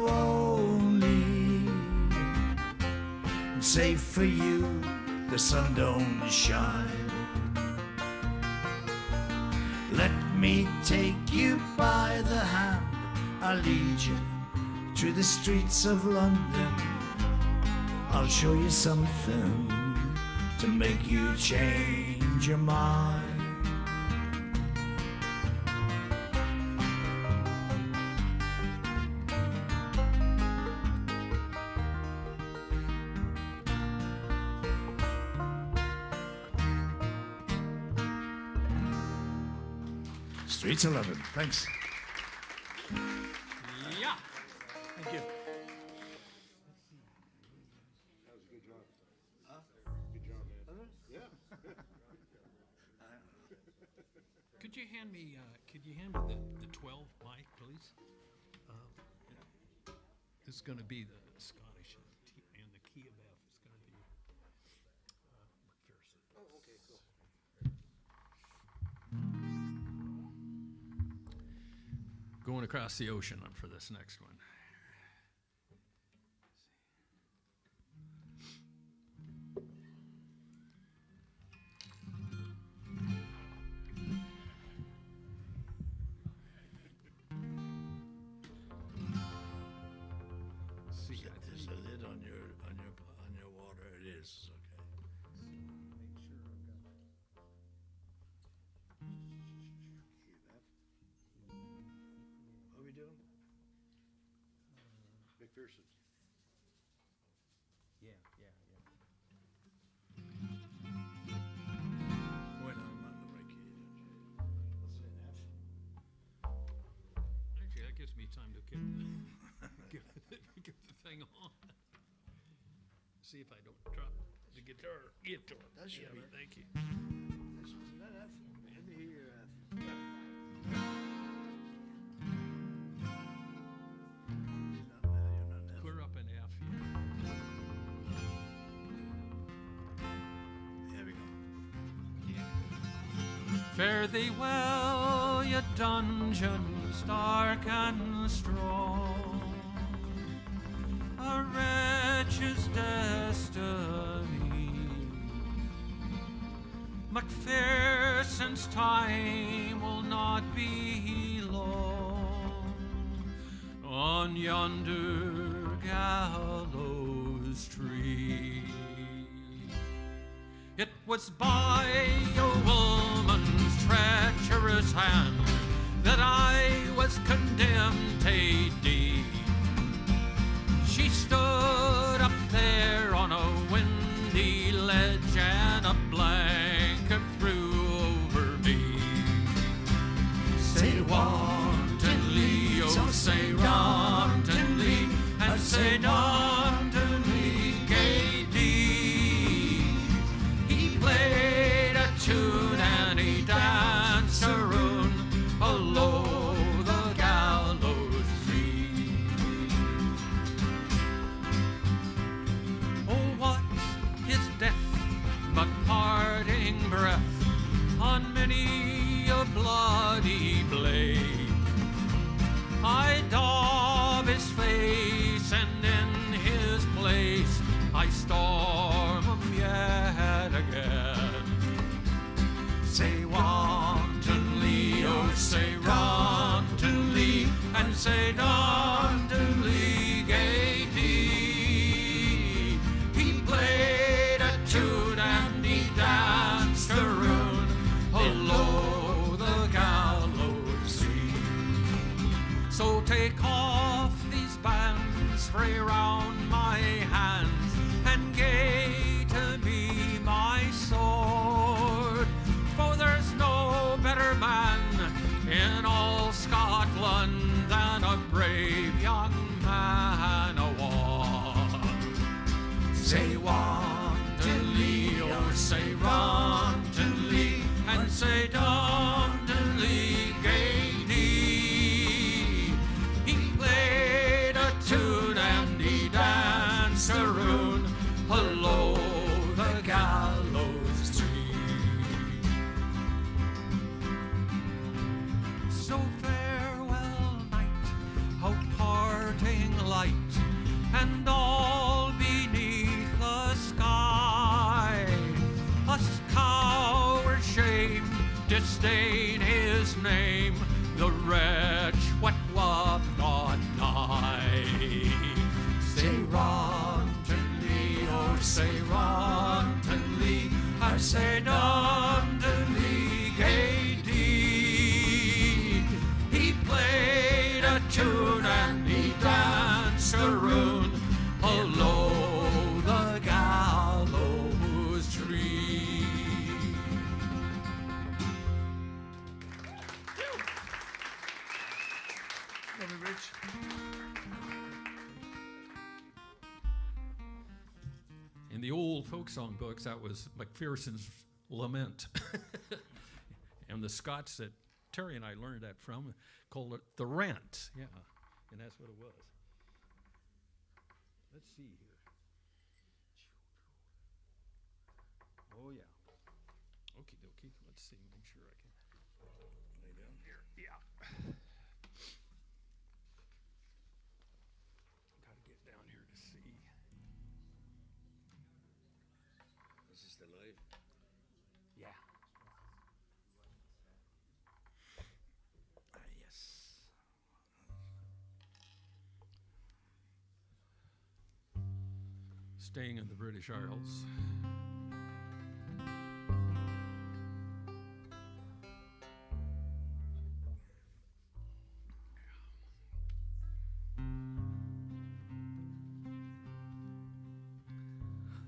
And safe for you, the sun don't shine. Let me take you by the hand, I'll lead you to the streets of London. I'll show you something to make you change your mind. Streets 11. Thanks.
Yeah.
Thank you.
Could you hand me the 12 mic, please? This is going to be the Scottish and the key of F is going to be McPherson. Oh, okay, cool. Going across the ocean for this next one. See,
this is okay. What are we doing?
McPherson.
Wait, no, I'm not in the right key. What's it in F?
Actually, that gives me time to get the thing on. See if I don't drop the guitar.
That should be.
Thank you.
Isn't that F? Let me hear your F. He's not, you're not F.
Clear up an F.
There we go.
Fare thee well, ye dungeons dark and strong. A wretch's destiny. Macpherson's time will not be long on yonder gallows tree. It was by a woman's treacherous hand that I was condemned to die. She stood up there on a windy ledge and a blanket threw over me. Say wantonly, oh say wantonly, and say wantonly gaily. He played a tune and he danced a rune below the gallows tree. Oh, what is death but parting breath on many a bloody blade? I daub his face and in his place I storm him yet again. Say wantonly, oh say wantonly, and say wantonly gaily. He played a tune and he danced a rune below the gallows tree. So take off these bands frae round my hands and gae to me my sword, for there's no better man in all Scotland than a brave young man o' war. Say wantonly, oh say wantonly, and say wantonly gaily. He played a tune and he danced a rune below the gallows tree. So farewell night, how parting light, and all beneath the sky. Us coward shame, disdain his name, the wretch what loved not nigh. Say wantonly, oh say wantonly, I say wantonly gaily. He played a tune and he danced a rune below the gallows tree.
Love you, Rich.
In the old folk song books, that was Macpherson's Lament. And the Scots that Terry and I learned that from called it the Rent. Yeah, and that's what it was. Let's see here. Oh, yeah. Okie dokie. Let's see. Make sure I can lay down here. Yeah. Got to get down here to see.
Is this the live?
Yeah. Yes. staying in the British Isles.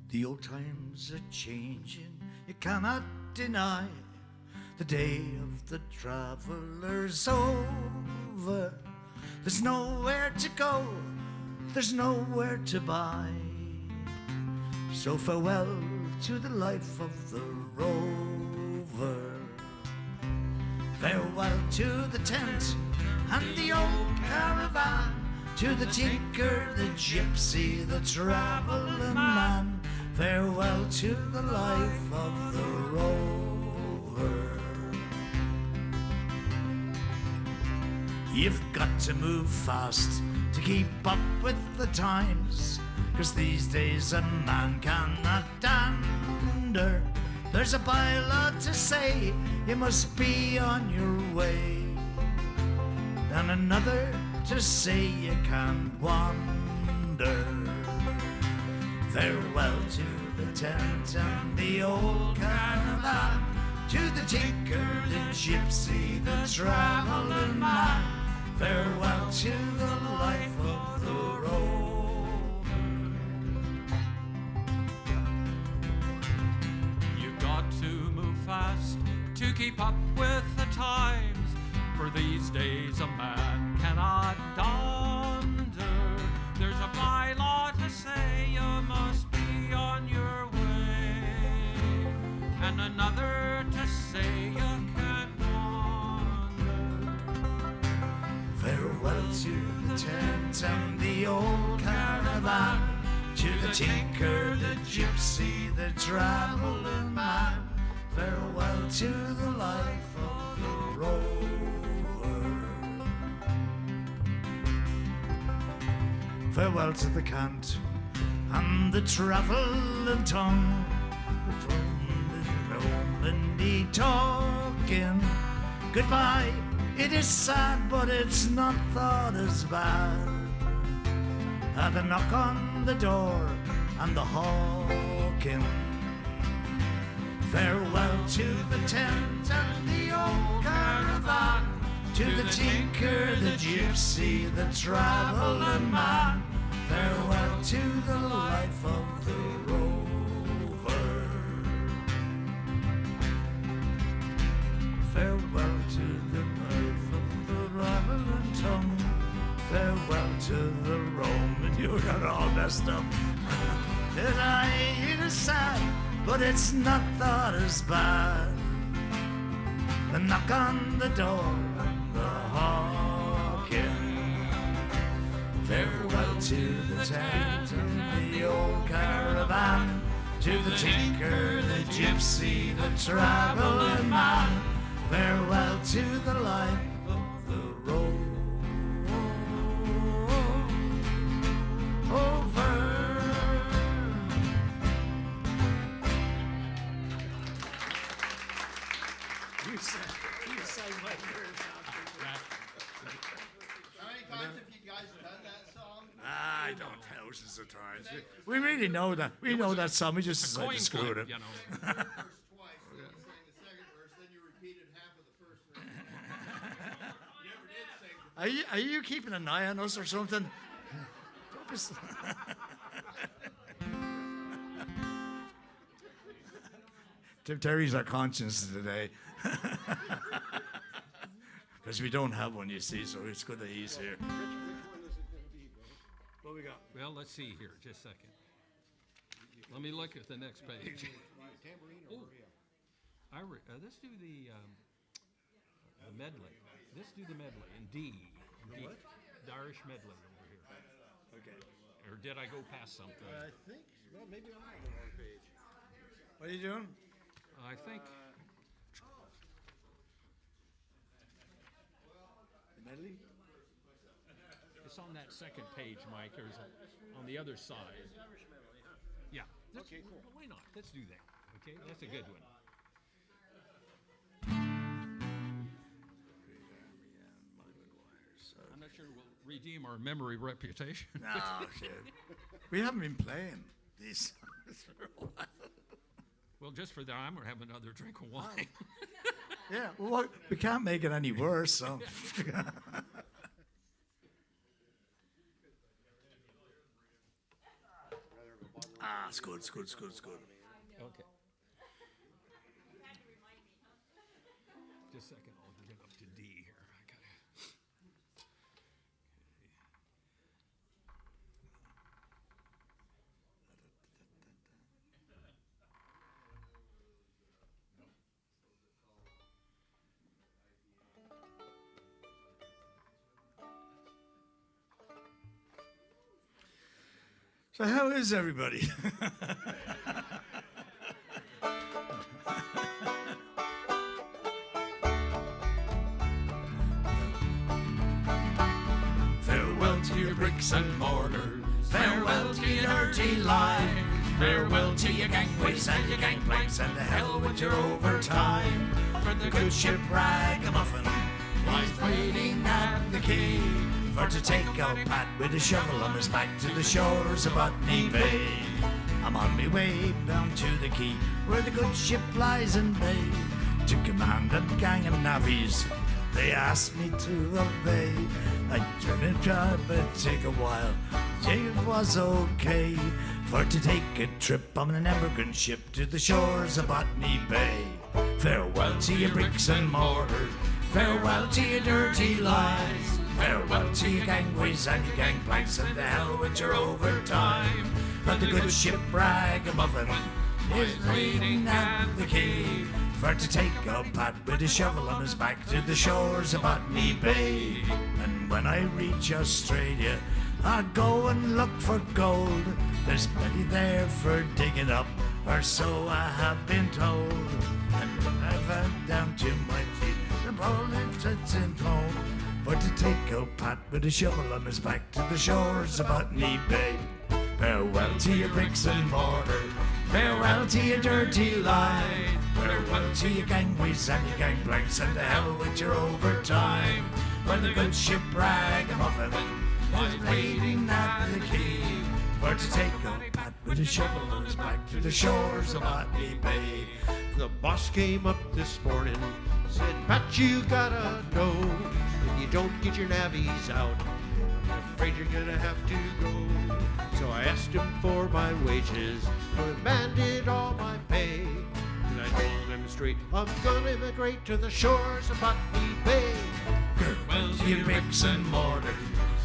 The old times are changing, you cannot deny. The day of the traveler's over. There's nowhere to go, there's nowhere to buy. So farewell to the life of the rover. Farewell to the tent and the old caravan, to the tinker, the gypsy, the traveling man. Farewell to the life of the rover. You've got to move fast to keep up with the times, 'cause these days a man cannot dander. There's a bylaw to say you must be on your way, and another to say you can't wander. Farewell to the tent and the old caravan, to the tinker, the gypsy, the traveling man. Farewell to the life of the rover.
You've got to move fast to keep up with the times, for these days a man cannot dander. There's a bylaw to say you must be on your way, and another to say you can't wander.
Farewell to the tent and the old caravan, to the tinker, the gypsy, the traveling man. Farewell to the life of the rover. Farewell to the cant and the traveling tongue, the rolling the talking. Goodbye, it is sad, but it's not thought as bad. And the knock on the door and the hawking. Farewell to the tent and the old caravan, to the tinker, the gypsy, the traveling man. Farewell to the life of the rover. Farewell to the life of the traveling tongue. Farewell to the Roman. You got all messed up. It is sad, but it's not thought as bad. The knock on the door and the hawking. Farewell to the tent and the old caravan, to the tinker, the gypsy, the traveling man. Farewell to the life of the rover. You sang my words out.
How many times have you guys done that song?
I don't, thousands of times. We really know that. We know that song. We just decided to screw it.
You know.
First twice, then you sang the second verse, then you repeated half of the first verse. You never did sing the
Are you keeping an eye on us or something? Tim Terry's our conscience today. Because we don't have one, you see, so it's good that he's here. What we got?
Well, let's see here, just a second. Let me look at the next page. Oh, let's do the medley. Let's do the medley in D.
What?
The Irish medley over here.
Okay.
Or did I go past something?
I think, well, maybe I'm on the wrong page.
What are you doing?
I think,
Medley?
it's on that second page, Mike. There's on the other side. Yeah.
Okay, cool.
Why not? Let's do that. Okay, that's a good one. not sure we'll redeem our memory reputation.
No, shit. We haven't been playing. these songs for a while.
Well, just for that, I'm going to have another drink of wine.
Yeah, well, we can't make it any worse, so. It's good, it's good, it's good, it's good.
Okay. Just a second, I'll get up to D here. I gotta.
So how is everybody?
Farewell to your bricks and mortar. Farewell to your dirty life. Farewell to your gangways and your gangplanks, and the hell with your overtime. For the good ship Ragamuffin lies waiting at the quay, for to take out Pat with a shovel on his back to the shores of Botany Bay. I'm on my way down to the quay, where the good ship lies in bay, to command a gang of navvies they asked me to obey. I turned a job, but take a while. It was okay, for to take a trip on an emigrant ship to the shores of Botany Bay. Farewell to your bricks and mortar. Farewell to your dirty lies. Farewell to your gangways and your gangplanks, and the hell with your overtime. But the good ship Ragamuffin is waiting at the quay, for to take a Pat with a shovel on his back to the shores of Botany Bay. And when I reach Australia, I'll go and look for gold. There's plenty there for digging up, or so I have been told. And I've had down to my feet the bullets in home, for to take a Pat with a shovel on his back to the shores of Botany Bay. Farewell to your bricks and mortar. Farewell to your dirty lies. Farewell to your gangways and your gangplanks, and the hell with your overtime. When the good ship Ragamuffin is waiting at the quay, for to take a Pat with a shovel on his back to the shores of Botany Bay.
The boss came up this morning, said, Pat, you gotta know, if you don't get your navvies out, I'm afraid you're gonna have to go. So I asked him for my wages, demanded all my pay, and I told him straight, I'm gonna immigrate to the shores of Botany Bay.
Farewell
To your bricks and mortar.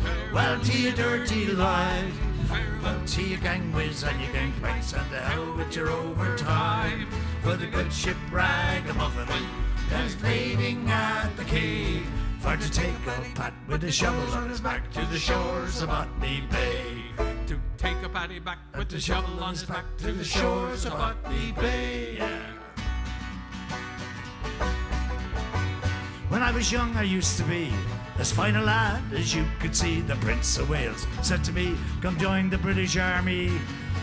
Farewell to your dirty lies. Farewell to your gangways and your gangplanks, and the hell with your overtime. For the good ship Ragamuffin is waiting at the quay, for to take a Pat with a shovel on his back to the shores of Botany Bay.
To take a patty back with the shovel on his back to the shores of Botany Bay.
When I was young, I used to be as fine a lad as you could see. The Prince of Wales said to me, come join the British Army.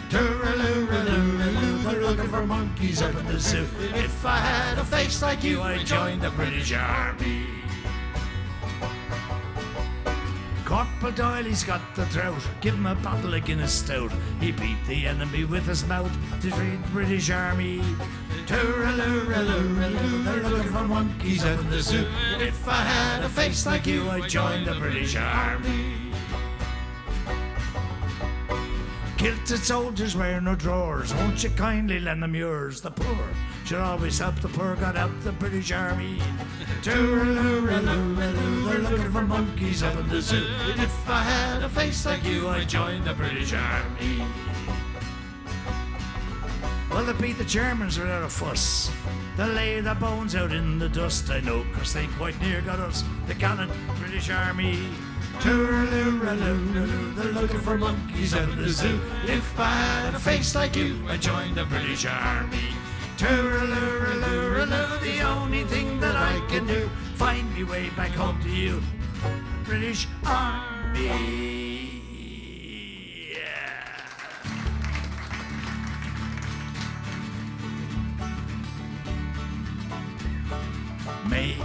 Tooraloo-raloo-raloo, they're looking for monkeys up in the zoo. If I had a face like you, I'd join the British Army. Corporal Doyle, he's got the drought. Give him a bottle of Guinness stout. He beat the enemy with his mouth to treat the British Army. Tooraloo-raloo-raloo, they're looking for monkeys up in the zoo. If I had a face like you, I'd join the British Army. Kilted soldiers wear no drawers. Won't you kindly lend them yours? The poor should always help the poor. Got out the British Army. Tooraloo-raloo-raloo, they're looking for monkeys up in the zoo. If I had a face like you, I'd join the British Army. Well, they beat the Germans without a fuss. They lay their bones out in the dust, I know, 'cause they quite near got us, the gallant British Army. Tooraloo-raloo-raloo, they're looking for monkeys out in the zoo. If I had a face like you, I'd join the British Army. Tooraloo-raloo-raloo, the only thing that I can do, find me way back home to you, British Army. Make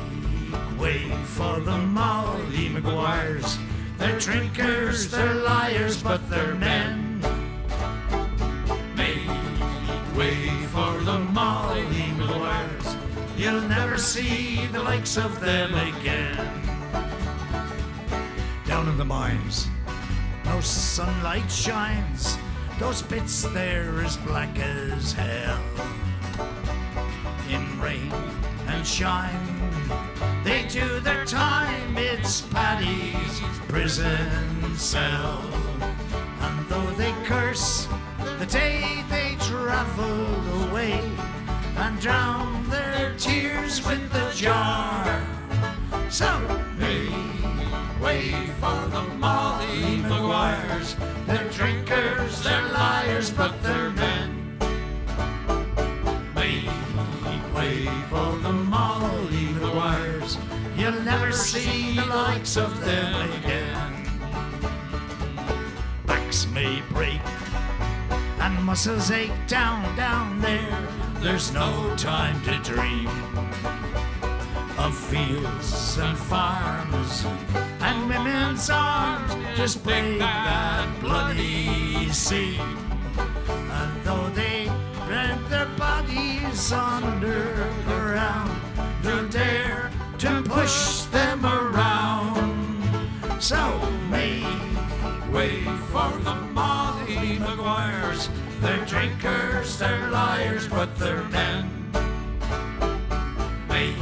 way for the Molly Maguires. They're drinkers, they're liars, but they're men. see the likes of them again. Down in the mines, no sunlight shines. Those pits there as black as hell. In rain and shine, they do their time. It's Paddy's prison cell. And though they curse the day they traveled away and drown their tears with the jar, so they wait for the Molly Maguires. They're drinkers, they're liars, but they're men. Wait for the Molly Maguires. You'll never see the likes of them again. Backs may break and muscles ache down there. There's no time to dream of fields and farms and women's arms. Just break that bloody seam. And though they rent their bodies underground, they'll dare to push them around. So may wait for the Molly Maguires. They're drinkers, they're liars, but they're men. May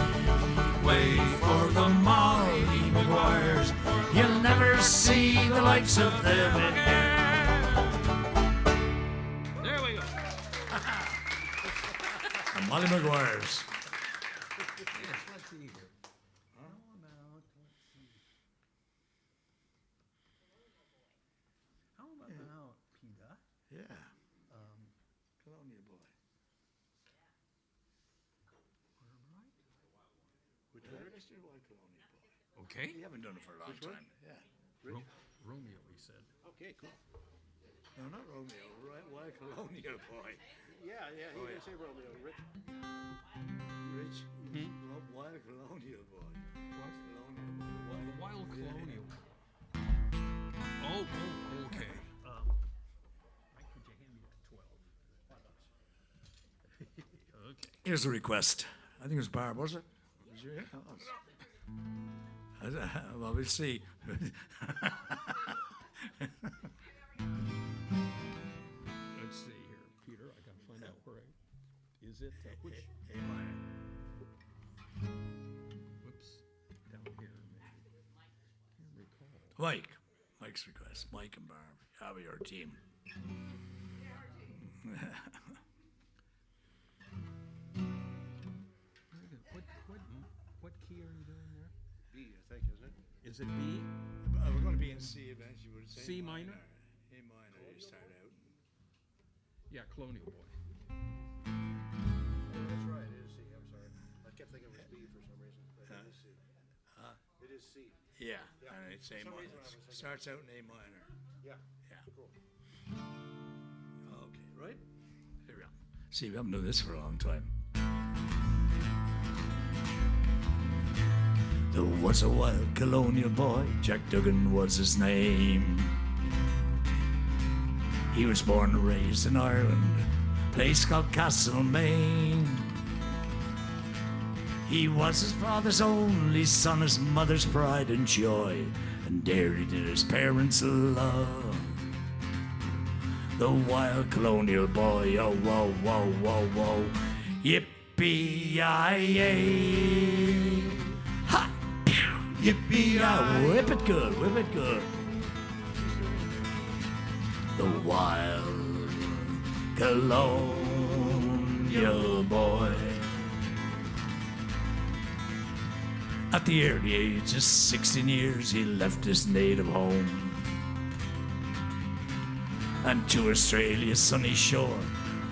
wait for the Molly Maguires. You'll never see the likes of them again.
There we go.
The Molly Maguires.
Let's see here.
How about Peter? Yeah. Colonial boy. Which one? White Colonial boy.
Okay.
We haven't done it for a long time. Yeah.
Romeo, he said.
Okay, cool.
No, not Romeo. White Colonial boy.
Yeah, he didn't say Romeo. Rich.
Rich. Wild Colonial boy.
What?
Colonial boy.
The Wild Colonial. Oh, okay. Mike, could you hand me the 12? Okay.
Here's the request. I think it was Barb, was it? Was you here? Well, we'll see.
Let's see here, Peter. I gotta find out where is it? Which?
A minor.
Whoops. Down here, maybe. Can't recall.
Mike's request. Mike and Barb. How about your team?
What key are you doing there?
B, I think, isn't it?
Is it B?
We're going to be in C eventually. Would say
C minor?
A minor. You start out.
Yeah, Colonial Boy.
Oh, that's right. It is C. I'm sorry. I kept thinking it was B for some reason. But it is C. It is C.
Yeah, and it's A
For some
minor.
reason I was thinking-
Starts out in A minor.
Yeah.
Yeah.
Cool.
Okay, right? Here we go. See, we haven't done this for a long time. There was a wild colonial boy, Jack Duggan was his name. He was born and raised in Ireland, a place called Castlemaine. He was his father's only son, his mother's pride and joy, and dearly did his parents love. The wild colonial boy, oh, whoa, whoa, whoa, whoa, yippee-yi-yay. Ha! Yippee-yi, whip it good, whip it good. The wild colonial boy. At the early age of 16 years, he left his native home and to Australia's sunny shore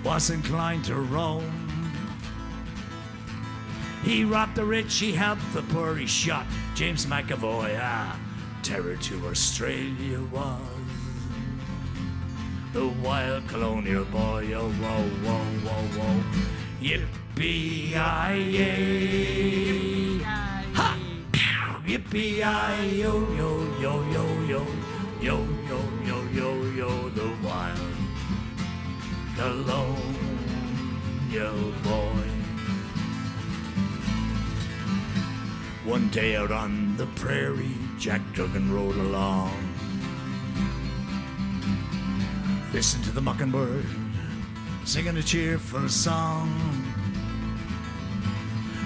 was inclined to roam. He robbed the rich, he helped the poor, he shot James McAvoy. Terror to Australia was the wild colonial boy. Oh, whoa, whoa, whoa, whoa. Yippee-yi-yay. Ha! Yippee-yi, yo, yo, yo, yo, yo. Yo, yo, yo, yo, yo, the wild colonial boy. One day out on the prairie, Jack Duggan rode along. Listen to the mockingbird singing a cheerful song.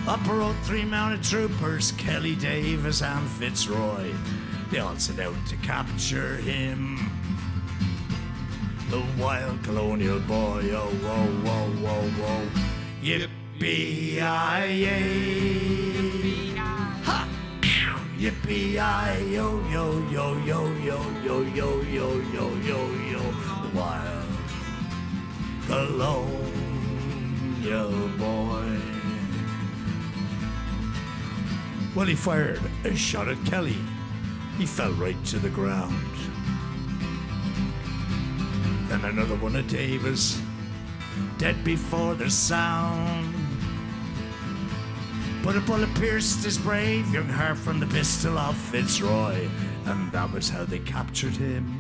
Up rode 3 mounted troopers, Kelly Davis and Fitzroy. They all set out to capture him, the wild colonial boy. Oh, whoa, whoa, whoa, whoa. Yippee-yi-yay. Ha! Yippee-yi-yo, yo, yo, yo, yo, yo, yo, yo, yo, yo, yo. The wild colonial boy. Well, he fired a shot at Kelly. He fell right to the ground. Then another one at Davis, dead before the sound. But a bullet pierced his brave young heart from the pistol of Fitzroy, and that was how they captured him.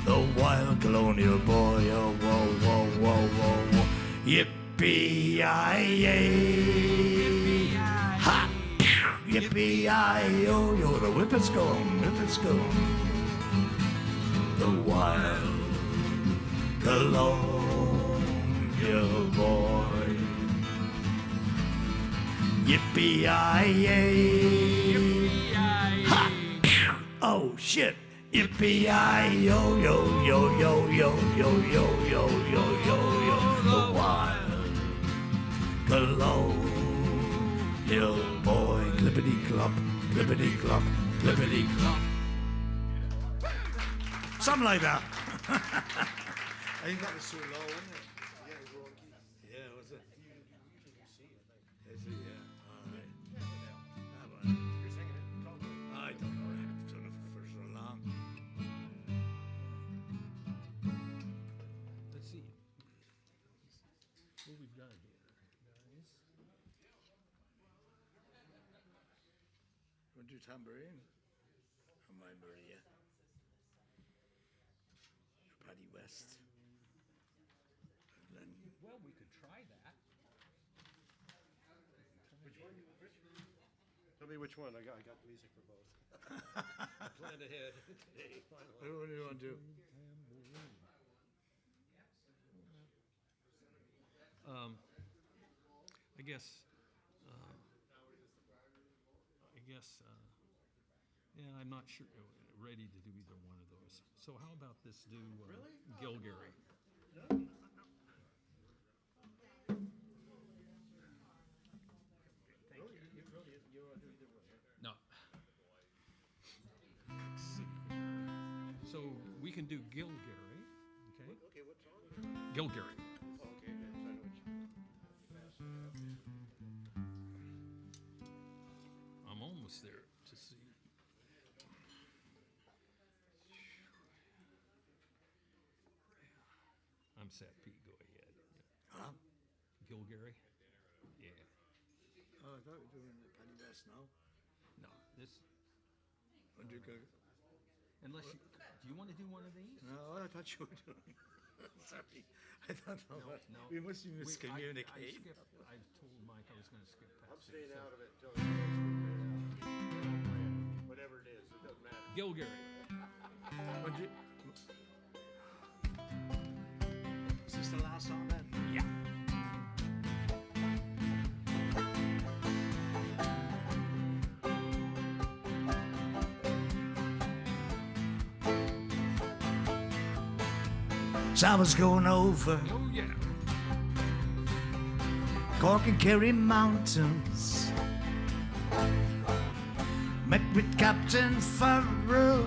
The wild colonial boy, oh, whoa, whoa, whoa, whoa, whoa. Yippee-yi-yay. Ha! Yippee-yi-yo, yo, the whippets going, whippets going. The wild colonial boy. Yippee-yi-yay. Ha! Oh, shit. Yippee-yi-yo, yo, yo, yo, yo, yo, yo, yo, yo, yo, yo. The wild colonial boy. Clippity-clop, clippity-clop, clippity-clop. Something like that.
I think that was so low, wasn't it? Yeah, it was wrong key.
Yeah, was it? Is it? Yeah. All right.
You're singing it. Talk to it.
I don't know. I've done it for so long.
Let's see. What we've got here, guys.
Want to do tambourine? Or my Maria? Paddy West. And then
Well, we could try that.
Tell me which one. I got music for both. Planned ahead today, finally.
what do you want to do?
I guess, yeah, I'm not sure, ready to do either one of those. So how about this do Gilgary? No. Let's see. So we can do Gilgary, okay?
Okay, what song?
Gilgary.
Oh, okay, yeah, so I know which.
I'm almost there to see. I'm set, Pete, go ahead.
Huh?
Gilgary? Yeah.
Oh, I thought we were doing the Paddy West now.
No, this,
Want to do
unless you, do you want to do one of these?
No, I thought you were doing. Sorry. I thought
No.
we must be
I
miscommunicating.
skipped, I told Mike I was gonna skip
I'm
past
staying
six, so-
out of it until whatever it is, it doesn't matter.
Gilgary.
Is this the last song then?
Yeah.
So I was going over
Oh, yeah.
Cork and Kerry mountains. Met with Captain Farrell.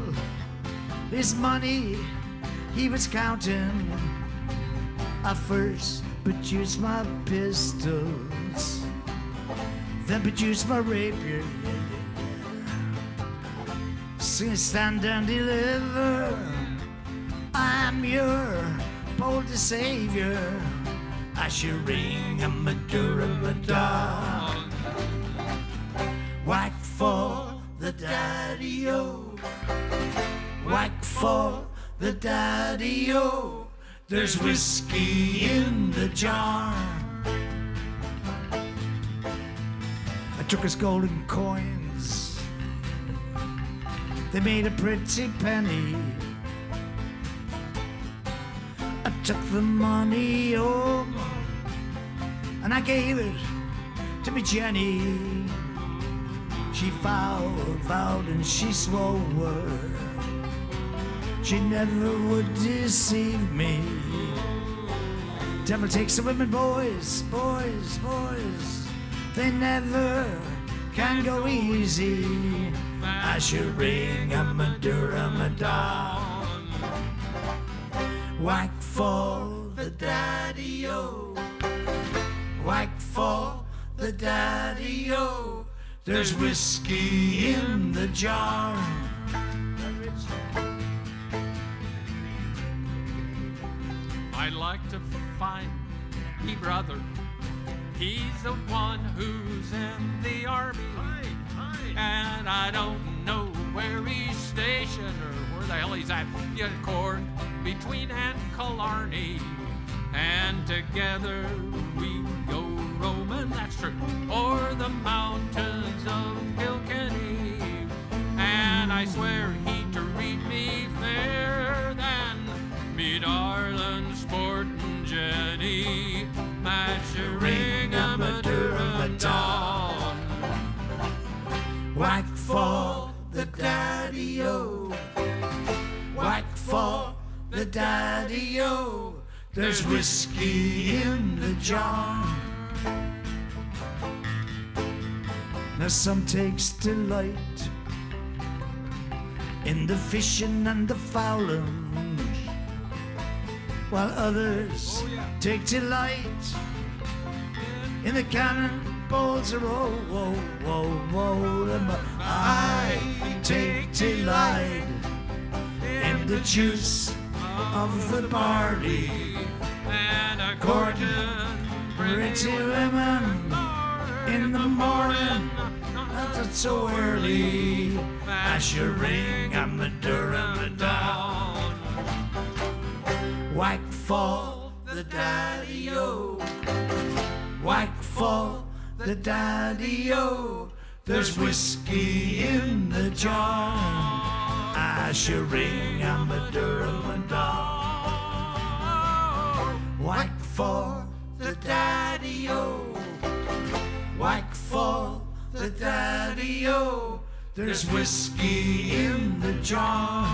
His money he was counting. I first produced my pistols, then produced my rapier. Sing, stand and deliver. I'm your boldest savior. I should ring a Madura-Madon. Whack for the daddy-o. Whack for the daddy-o. There's whiskey in the jar. took his golden coins. They made a pretty penny. I took the money home and I gave it to me Jenny. She vowed and she swore she never would deceive me. Devil takes the women, boys, boys, boys. They never can go easy. I should ring a Madura Madon. Whack for the daddy-o. Whack for the daddy-o. There's whiskey in the jar.
I'd like to find me brother. He's the one who's in the army. And I don't know where he's stationed or where the hell he's at. Yet corn between and Killarney. And together we go roaming, that's true, o'er the mountains of Kilkenny. And I swear he'd treat me fair than me darling sportin' Jenny. Matchering a Madura Madon.
Whack for the daddy-o. Whack for the daddy-o. There's whiskey in the jar. Now some takes delight in the fishing and the fowling, while others take delight in the cannonballs of I take delight in the juice of the barley
And a
courting pretty women in the morning, not so early. I should ring a Madura Madon. Whack for the daddy-o. Whack for the daddy-o. There's whiskey in the jar. I should ring a Madura Madon. Whack for the daddy-o. Whack for the daddy-o. There's whiskey in the jar.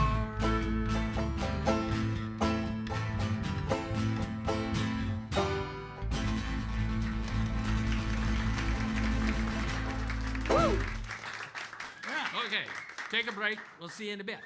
Okay, take a break. We'll see you in a bit.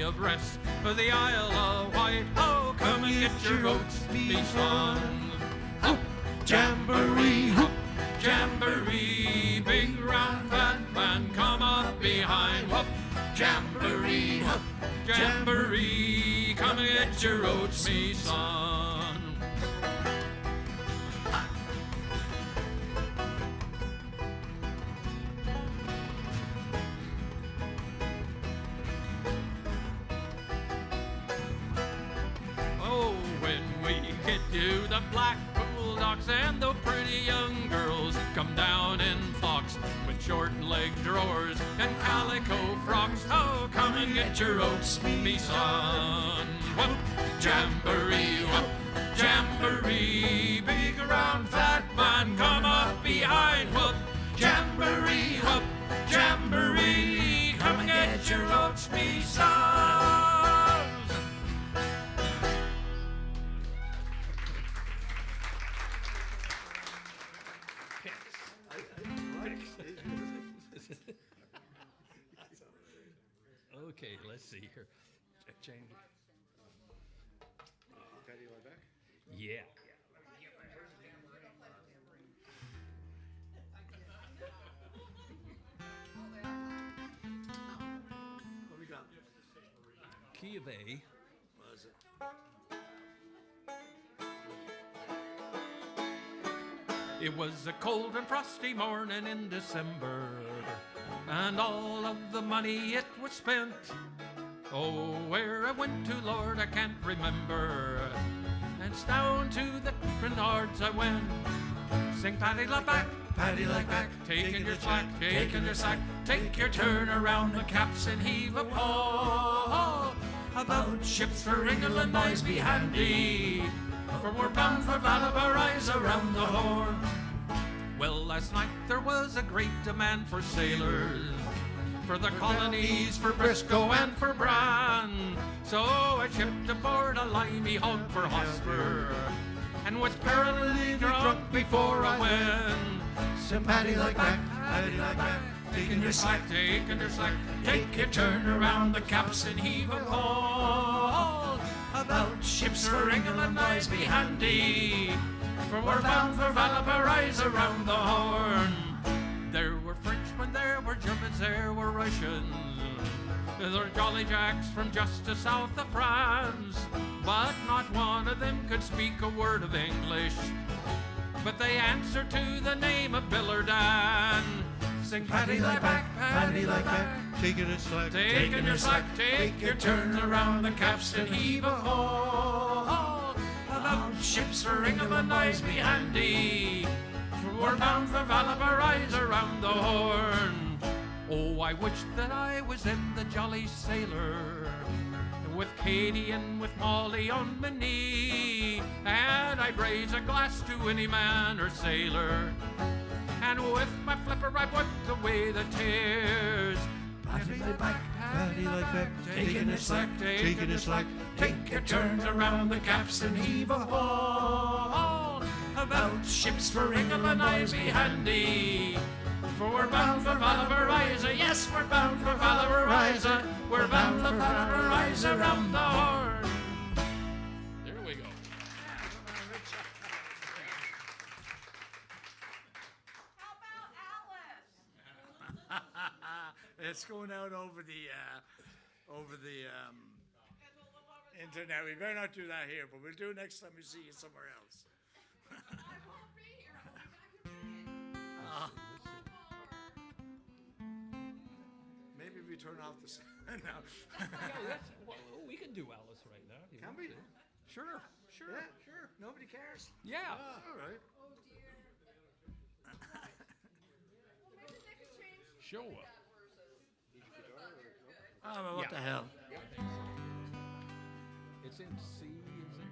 abreast of the Isle of Wight. Oh, come and get your oats, me son. Oh, jamboree, oh, jamboree, big round fat man, come up behind. Whoop, jamboree, whoop, jamboree, come and get your oats, me son. Oh, when we get to the Blackpool docks and the pretty young girls come down in flocks with short-legged drawers and calico frocks. Oh, come and get your oats, me son. Whoop, jamboree, whoop, jamboree, big round fat man, come up behind. Whoop, jamboree, whoop, jamboree, come and get your oats, me son. Okay, let's see here. Change.
Patty on my back?
Yeah.
What we got?
Key of A.
What is it?
It was a cold and frosty morning in December, and all of the money it was spent. Oh, where I went to, Lord, I can't remember. And down to the Cunards I went. Sing Paddy like back, taking your slack, taking your sack, take your turn around the caps and heave a paw. About ships for England, boys, be handy, for we're bound for Valabarize around the Horn. Well, last night there was a great demand for sailors, for the colonies, for Briscoe and for Bran. So I chipped aboard a limey hog for Hotspur, and was perilously drunk before I went.
Some Patty like back,
taking your slack, taking your slack, take your turn around the caps and heave a haul. About ships for England, boys, be handy, for we're bound for Valabarize around the Horn. There were Frenchmen, there were Germans, there were Russians, there were Jolly Jacks from just to south of France, but not one of them could speak a word of English. But they answered to the name of Billerdan. Sing Paddy like back,
taking a slack,
taking your slack, take your turn around the caps and heave a haul. About ships for England, eyes be handy, for we're bound for Valabarize around the Horn. Oh, I wish that I was in the Jolly Sailor, with Katie and with Molly on my knee, and I'd raise a glass to any man or sailor, and with my flipper I wiped away the tears. Paddy like back, taking a slack, taking a slack, take your turns around the caps and heave a haul. About ships for England, eyes be handy, for we're bound for Valabarize. Yes, we're bound for Valabarize. We're bound for Valabarize around the Horn. There we go.
How about Alice?
It's going out over the internet. We better not do that here, but we'll do it next time we see you somewhere else.
I won't be here. I'll be back in
Maybe we turn off the sound now.
We can do Alice right now. if you
Can
want
we?
to. Sure, sure.
Yeah, sure. Nobody cares.
Yeah.
All right.
Oh dear. When did they change
Show up.
Oh, well, what
Yeah.
the hell?
It's in C, is it?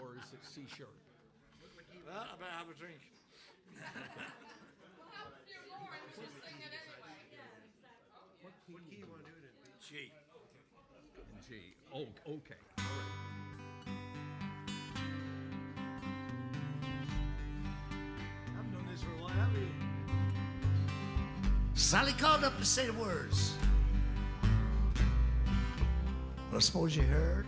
Or is it C sharp?
Well, I better have a drink.
We'll have a few more and we just sing it anyway. Yeah, exactly.
What key you want to do it in?
Gee.
In G. Oh, okay.
I haven't done this for a while, have we? Sally called up to say the words. I suppose you heard.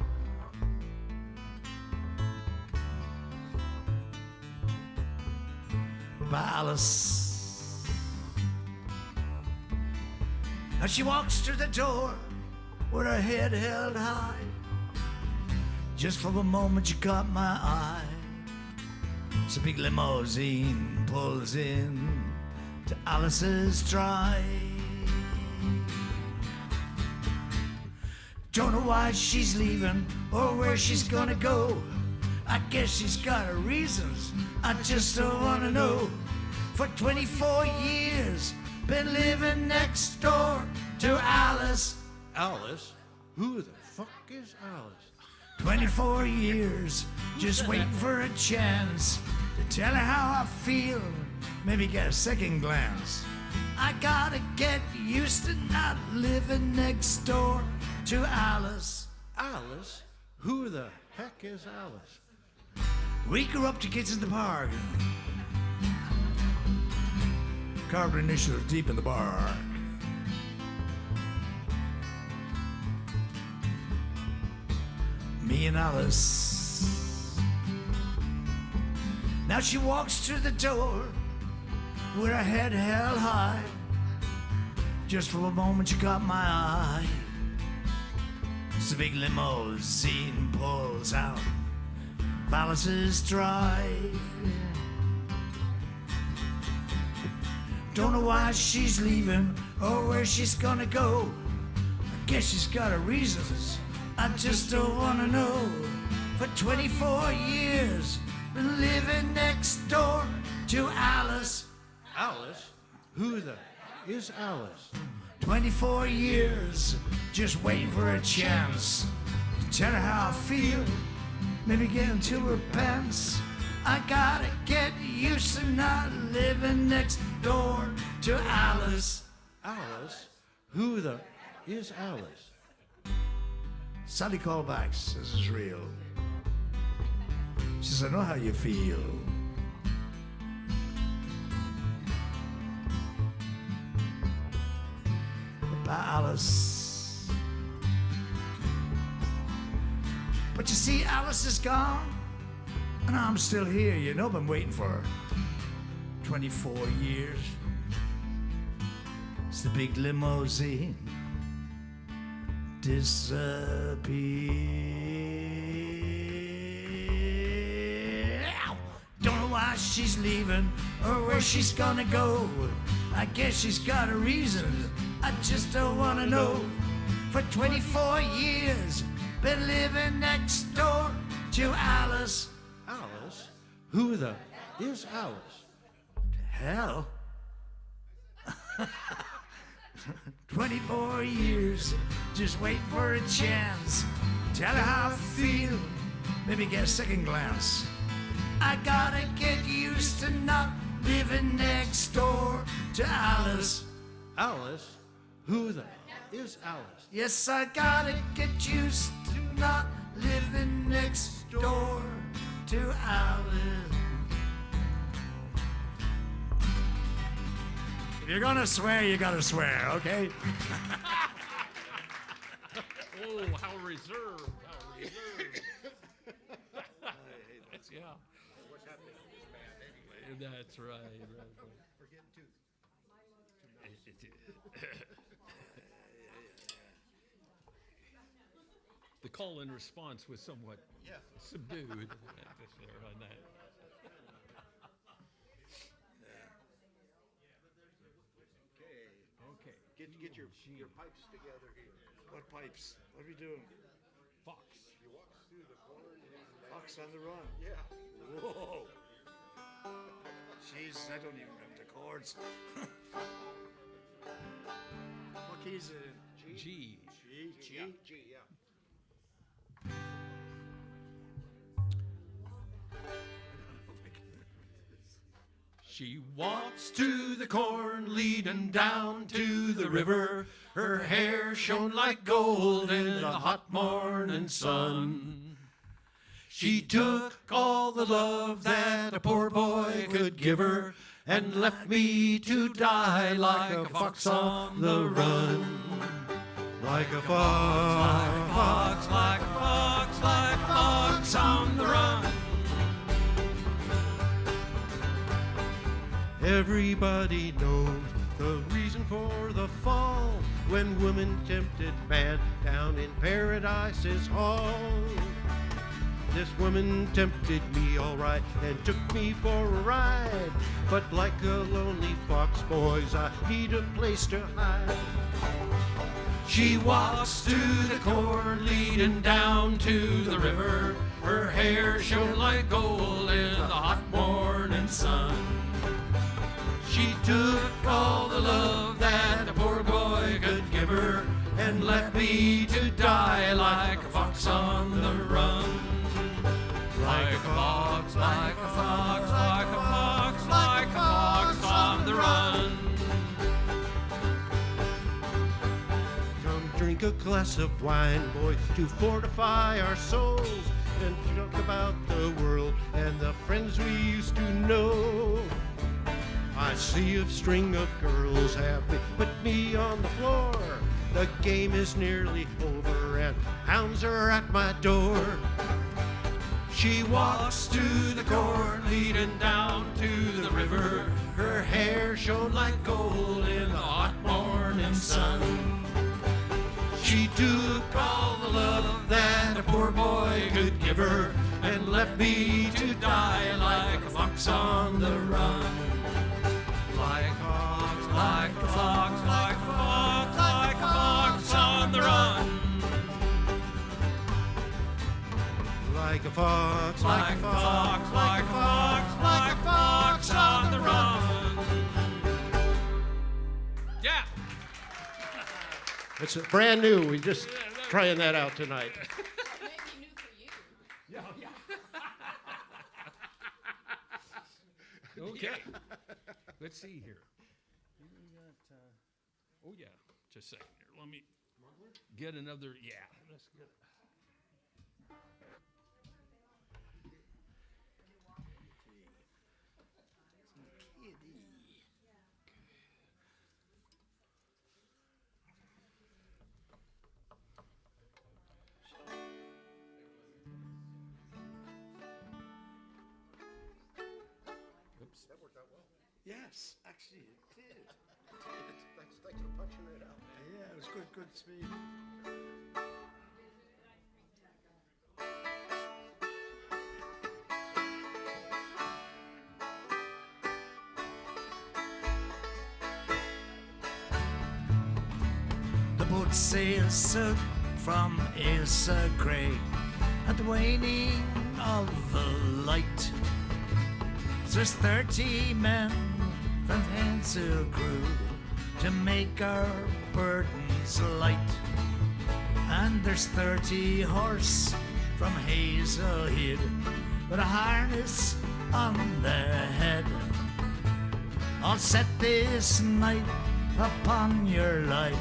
By Alice. Now she walks through the door with her head held high. Just for a moment she caught my eye. It's a big limousine pulls in to Alice's drive. Don't know why she's leaving or where she's gonna go. I guess she's got her reasons, I just don't wanna know. For 24 years, been living next door to Alice.
Alice? Who the fuck is Alice?
24 years, just waiting for a chance to tell her how I feel, maybe get a second glance. I gotta get used to not living next door to Alice.
Alice? Who the heck is Alice?
We grew up to kids in the park. Carved initials deep in the bark. Me and Alice. Now she walks through the door with her head held high. Just for a moment she caught my eye. It's a big limousine pulls out Alice's drive. Don't know why she's leaving or where she's gonna go. I guess she's got her reasons, I just don't wanna know. For 24 years, been living next door to Alice.
Alice? Who the is Alice?
24 years, just waiting for a chance to tell her how I feel, maybe get into her pants. I gotta get used to not living next door to Alice.
Alice? Who the is Alice?
Sally called back, says it's real. She says, I know how you feel. By Alice. But you see, Alice is gone, and I'm still here. You know, been waiting for her 24 years. It's the big limousine disappear. Don't know why she's leaving or where she's gonna go. I guess she's got a reason, I just don't wanna know. For 24 years, been living next door to Alice.
Alice? Who the is Alice?
Hell. 24 years, just waiting for a chance. Tell her how I feel, maybe get a second glance. I gotta get used to not living next door to Alice.
Alice? Who the is Alice?
Yes, I gotta get used to not living next door to Alice. If you're gonna swear, you gotta swear, okay?
Oh, how reserved, how reserved. That's, yeah.
What's happening with this band anyway?
That's right.
We're getting too
The call and response was somewhat subdued. Just there on that. Okay.
Get your pipes together here.
What pipes? What are we doing?
Fox.
You walk through the corn and
Fox on the run.
yeah.
Whoa. Jeez, I don't even remember the chords. What key is it in?
G.
G, yeah.
She walks to the corn, leading down to the river. Her hair shone like gold in the hot morning sun. She took all the love that a poor boy could give her and left me to die like a fox on the run.
like a fox,
like a fox, like a fox on the run.
Everybody knows the reason for the fall, when woman tempted man down in Paradise's hall. This woman tempted me all right and took me for a ride, but like a lonely fox, boys, I need a place to hide.
She walks through the corn leading down to the river. Her hair shone like gold in the hot morning sun. She took all the love that the poor boy could give her and left me to die like a fox on the run. Like a fox, like a fox, like a fox, like a fox on the run.
Come drink a glass of wine, boys, to fortify our souls and talk about the world and the friends we used to know. I see a string of girls have put me on the floor. The game is nearly over and hounds are at my door.
She walks through the corn leading down to the river. Her hair shone like gold in the hot morning sun. She took all the love that a poor boy could give her and left me to die like a fox on the run. Like a fox, like a fox, like a fox, like a fox on the run.
Like a fox,
Like a fox, like a fox, like a fox on the run. Yeah.
It's brand new. We just trying that out tonight.
Maybe new for you.
Okay. Let's see here. We got, oh yeah, just a second here. Let me get another, yeah, let's get it.
Yes, actually it did.
Thanks for punching it out.
Yeah, it was good speed. The boat sails south from Ailsa Craig at the waning of the light. There's 30 men from Hansel crew to make our burdens light. And there's 30 horse from Hazel Head with a harness on their head. I'll set this night upon your life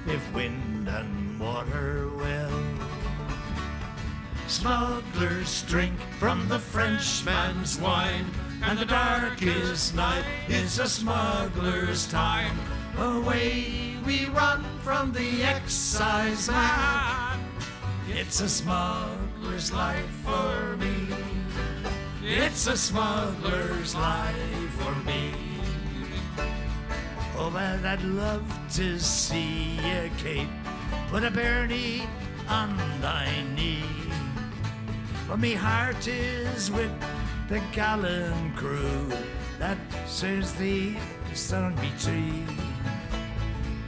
if wind and water will. Smugglers drink from the Frenchman's wine, and the darkest night is a smuggler's time. Away we run from the excise man. It's a smuggler's life for me. It's a smuggler's life for me. Oh, well, I'd love to see you, Kate, put a birdie on thy knee. But me heart is with the gallant crew that sails the Sunby tree.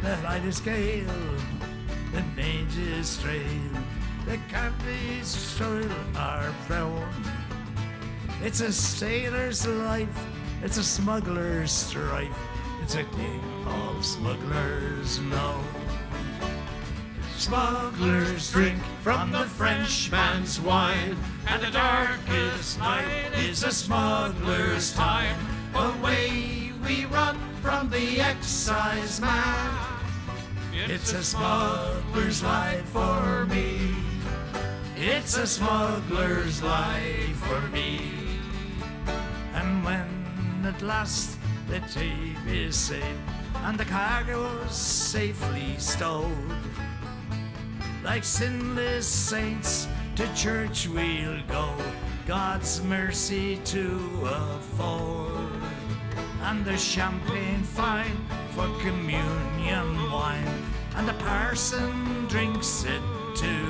The lightest gale, the dangerous trail, the canvas soil are frown. It's a sailor's life, it's a smuggler's strife, it's a game all smugglers know. Smugglers drink from the Frenchman's wine, and the darkest night is a smuggler's time. Away we run from the excise man. It's a smuggler's life for me. It's a smuggler's life for me. And when at last the tape is safe and the cargo's safely stowed, like sinless saints to church we'll go, God's mercy to afford. And the champagne fine for communion wine, and the parson drinks it too.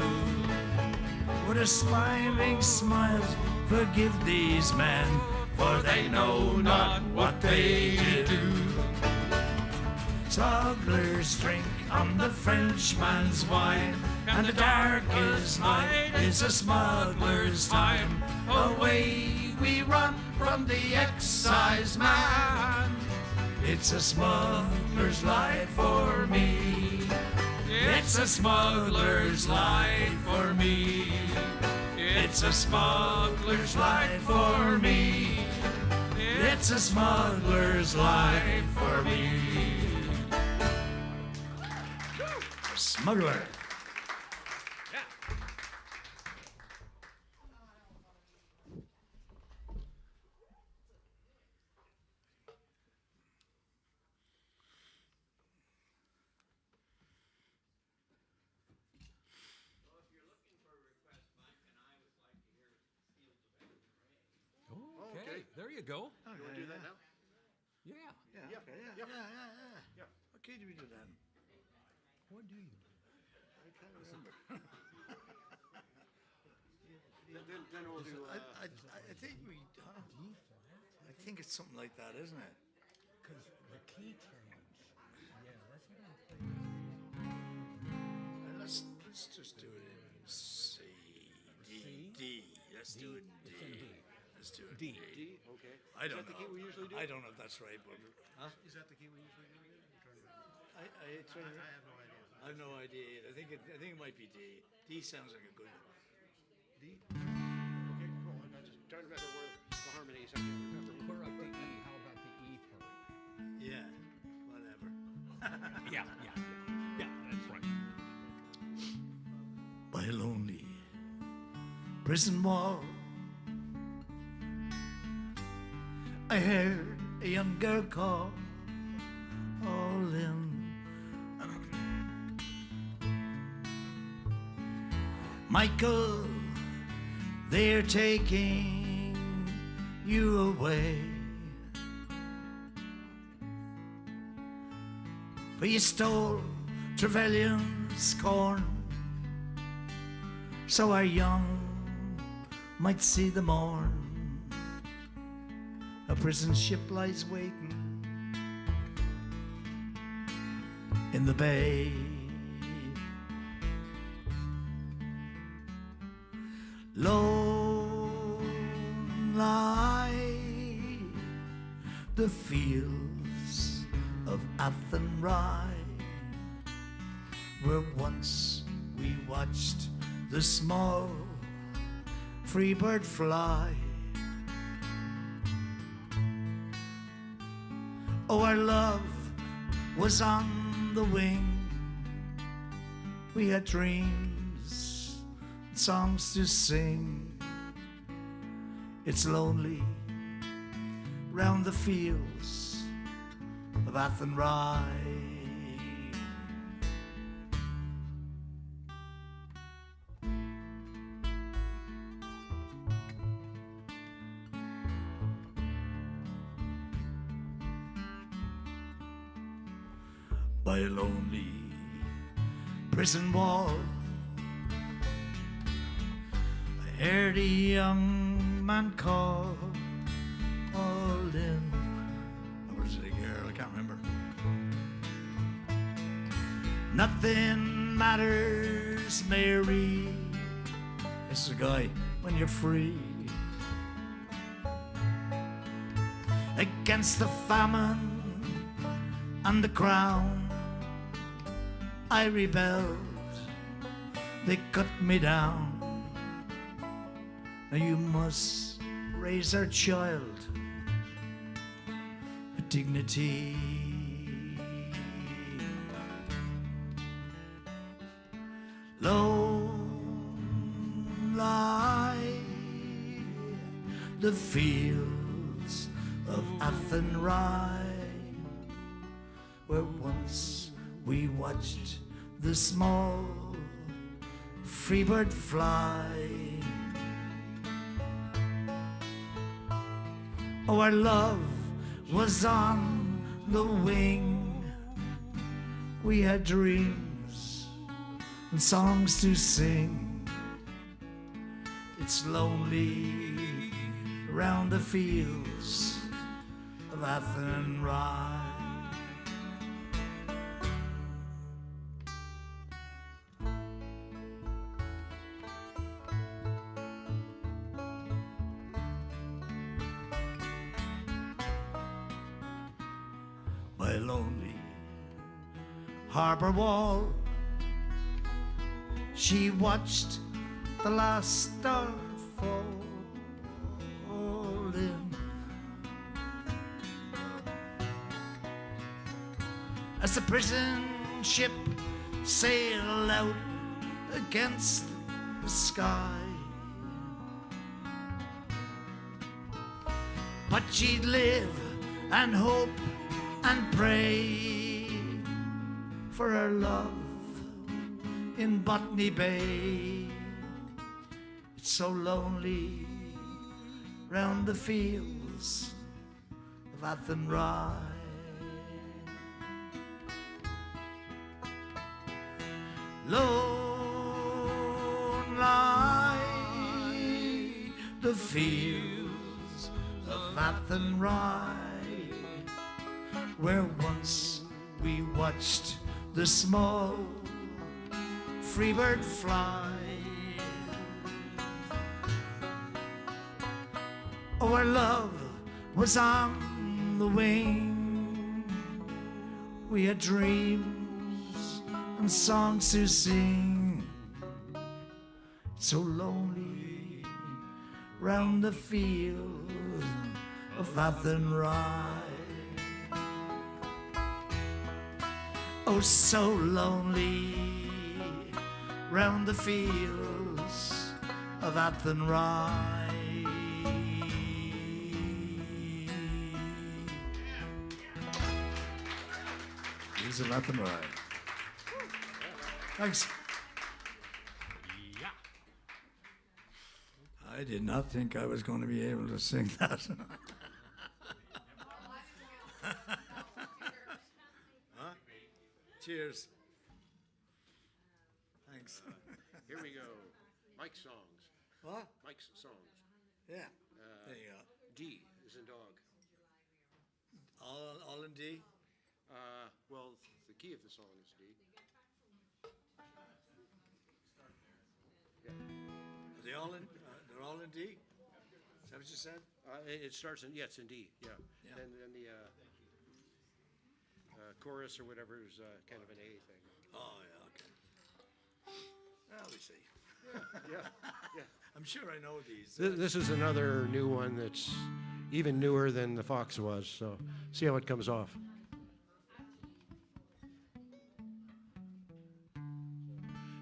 With a smiling smile, forgive these men, for they know not what they do. Smugglers drink on the Frenchman's wine, and the darkest night is a smuggler's time. Away we run from the excise man. It's a smuggler's life for me. It's a smuggler's life for me. It's a smuggler's life for me. It's a smuggler's life for me. Smuggler.
Okay, there you go.
You want to do that now?
Yeah.
Okay, do we do that?
What do you?
I can't remember. then we'll do.
I think we. I think it's something like that, isn't it?
Because the key change. Yeah, let's get on.
Let's just do it in C, D. Let's do it in D. Let's do it in D.
D. Okay.
I don't
Is that the
know.
key we usually do?
I don't know if that's right, but
Is that the key we usually do?
I
I have no idea.
have no idea. I think it might be D. D sounds like a good one.
D. Okay, cool. I'm just trying to remember where the harmonies. I can't remember.
We're up to E. How about the E part?
Yeah, whatever.
Yeah, that's right.
By a lonely prison wall, I heard a young girl call, all in. Michael, they're taking you away, for you stole Trevelyan's corn, so our young might see the morn. A prison ship lies waiting in the bay. Lone lie the fields of Athenry, where once we watched the small free bird fly. Oh, our love was on the wing. We had dreams, songs to sing. It's lonely round the fields of Athenry. By a lonely prison wall, I heard a young man call, all in. Or was it a girl? I can't remember. Nothing matters, Mary. This is a guy when you're free. Against the famine and the crown, I rebelled, they cut me down. Now you must raise our child with dignity. Lone lie the fields of Athenry, where once we watched the small freebird fly. Oh, our love was on the wing. We had dreams and songs to sing. It's lonely round the fields of Athenry. By a lonely harbor wall, she watched the last star fall in. As the prison ship sailed out against the sky, but she'd live and hope and pray for her love in Botany Bay. It's so lonely round the fields of Athenry. Lone lie the fields of Athenry, where once we watched the small freebird fly. Oh, our love was on the wing. We had dreams and songs to sing. So lonely round the field of Athenry. Oh, so lonely round the fields of Athenry. Fields of Athenry. Thanks.
Yeah.
I did not think I was going to be able to sing that. Cheers. Thanks.
Here we go. Mike's songs.
What?
Mike's songs.
Yeah. There you go.
D is in dog.
All in D?
Well, the key of the song is D.
Are they all in? They're all in D? Is that what you said?
It starts in, yeah, it's in D, yeah.
Yeah.
And then the chorus or whatever is kind of an A thing.
Oh, yeah, okay. Well, we see.
Yeah, yeah.
I'm sure I know these.
This is another new one that's even newer than the Fox was, so see how it comes off.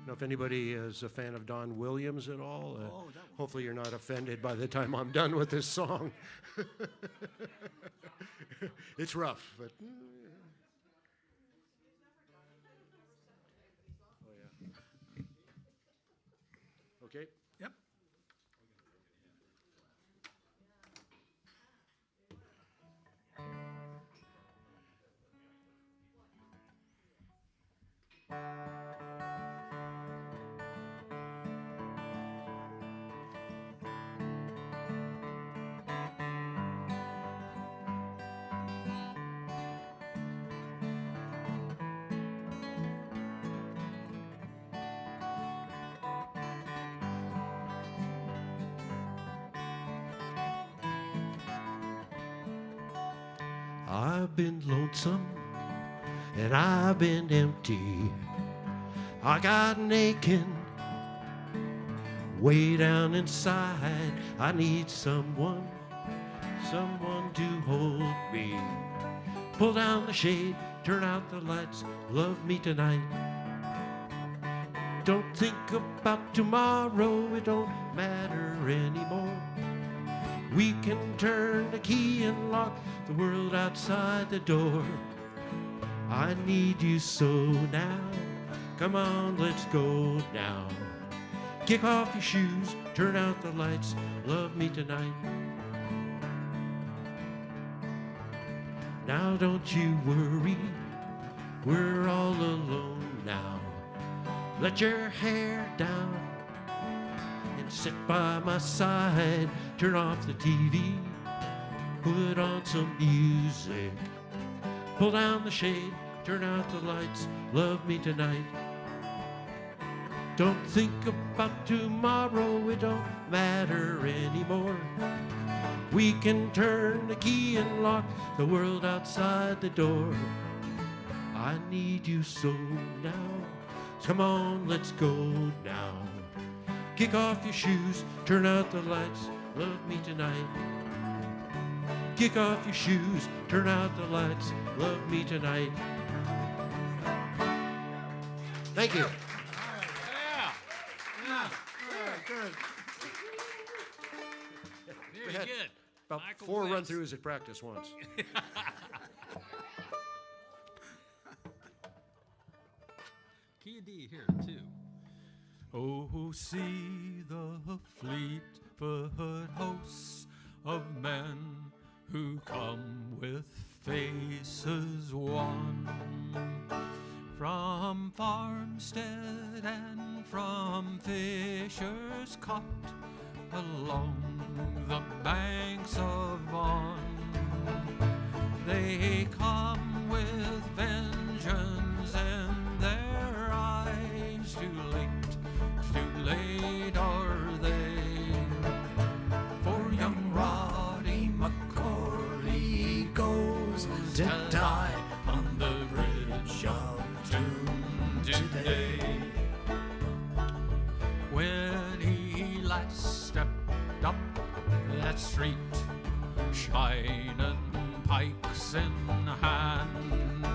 Now, if anybody is a fan of Don Williams at all,
that one.
hopefully you're not offended by the time I'm done with this song. It's rough, but... Oh, yeah. Okay.
Yep.
I've been lonesome and I've been empty. I got an aching way down inside. I need someone to hold me. Pull down the shade, turn out the lights, love me tonight. Don't think about tomorrow, it don't matter anymore. We can turn the key and lock the world outside the door. I need you so now. Come on, let's go now. Kick off your shoes, turn out the lights, love me tonight. Now don't you worry, we're all alone now. Let your hair down and sit by my side. Turn off the TV, put on some music. Pull down the shade, turn out the lights, love me tonight. Don't think about tomorrow, it don't matter anymore. We can turn the key and lock the world outside the door. I need you so now. Come on, let's go now. Kick off your shoes, turn out the lights, love me tonight. Kick off your shoes, turn out the lights, love me tonight. Thank you.
Very
We had
good.
About
Michael
4
Bliss.
run-throughs at practice once.
Key D here too. Oh, see the fleet-footed hosts of men who come with faces wan, from farmstead and from fishers caught along the banks of Vaughan. They come with vengeance in their eyes. Too late are they. For young Roddy McCorley goes to die on the bridge of doom today. When he last stepped up that street, shining pikes in hand,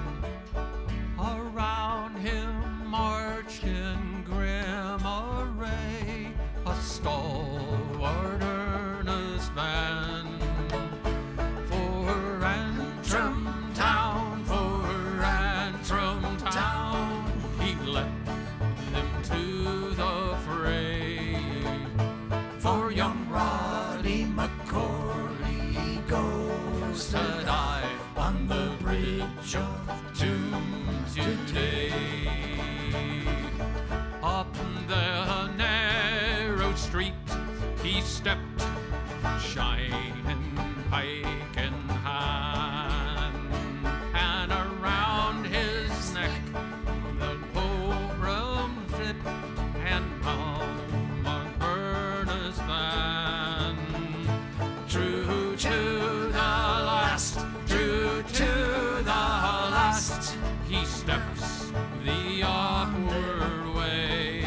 around him marched in grim array a stalwart earnest man. For Antrim town, he led them to the fray. For young Roddy McCorley goes to die on the bridge of doom today. Up the narrow street he stepped, shining pike in hand, and around his neck the pilgrim zip and Mount Ernest man. True to the last, he steps the upward way.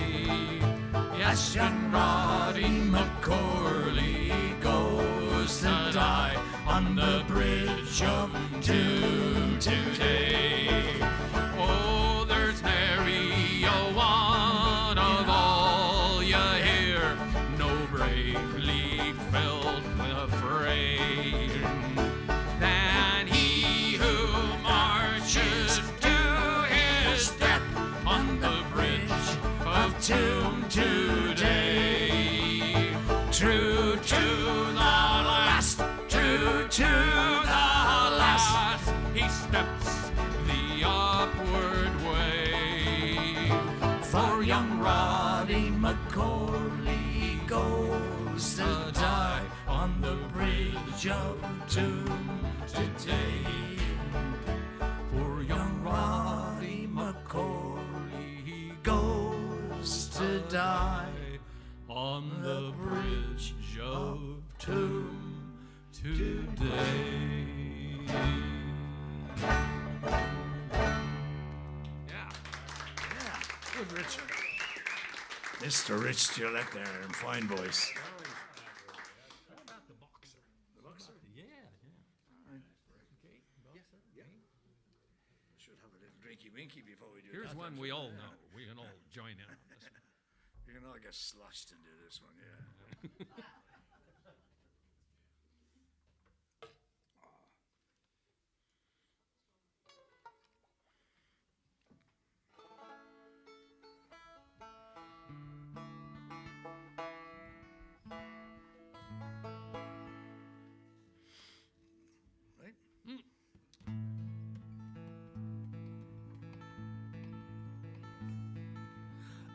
Yes, young Roddy McCorley goes to die on the bridge of doom today. Oh, there's nary a one of all you hear, no bravely felt afraid, than he who marches to his death on the bridge of doom today. True to the last, he steps the upward way. For young Roddy McCorley goes to die on the bridge of doom today. For young Roddy McCorley goes to die on the bridge of doom today.
Good, Rich. Mr. Rich Gillette there in fine voice.
What about the boxer? The boxer? Yeah.
Should have a little drinky winky before we do
Here's
that.
one we all know. We can all join in on this one.
You can all get sloshed into this one, yeah.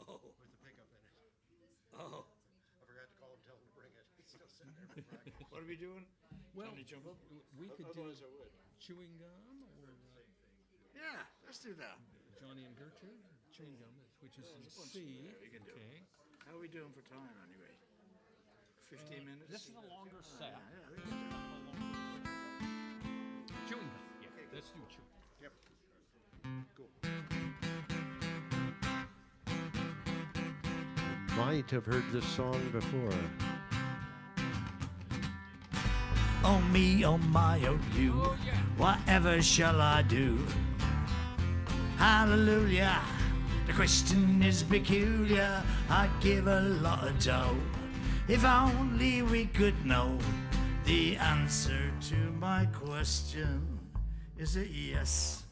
Oh. With the pickup in it.
Oh.
I forgot to call him, tell him to bring it. It's still sitting there for practice.
What are we doing?
Well,
Johnny Jump Up?
we could do
Otherwise I would.
chewing gum or
Yeah, let's do that.
Johnny and Gertrude. Chewing gum, which is in C.
We can do
Okay.
How are we doing for time anyway? 15 minutes?
This is a longer set.
Yeah, we can do
Chewing gum. Yeah, let's do chewing.
Yep. Cool.
Might have heard this song before.
Oh me, oh my, oh you, whatever shall I do? Hallelujah, the question is peculiar, I'd give a lot of dough if only we could know the answer to my question. Is it yes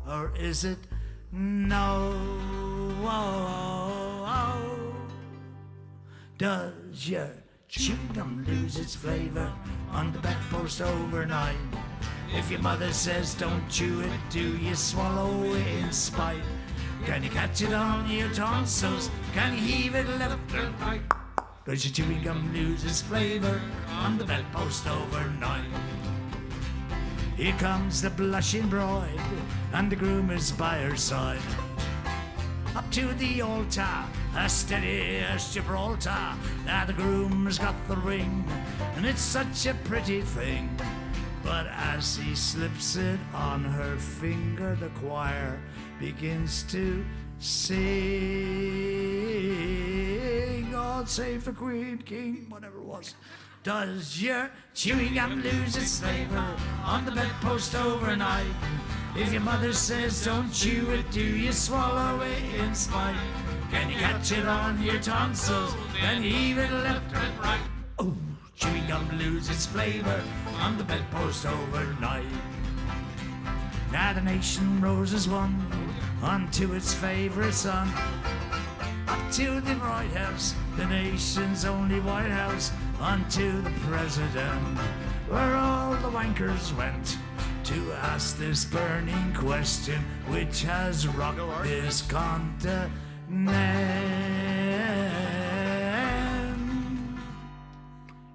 or is it no? Does your chewing gum lose its flavor on the bedpost overnight? If your mother says don't chew it, do you swallow it in spite? Can you catch it on your tonsils? Can you heave it left and right? Does your chewing gum lose its flavor on the bedpost overnight? Here comes the blushing bride, and the groom is by her side. Up to the altar, as steady as Gibraltar. Now the groom's got the ring, and it's such a pretty thing. But as he slips it on her finger, the choir begins to sing. God save the Queen, King, whatever it was. Does your chewing gum lose its flavor on the bedpost overnight? If your mother says don't chew it, do you swallow it in spite? Can you catch it on your tonsils? Then you heave it left and right. Oh, chewing gum lose its flavor on the bedpost overnight. Now the nation rose as one unto its favorite son. Up to the White House, the nation's only White House, unto the president, where all the wankers went to ask this burning question, which has rocked this continent.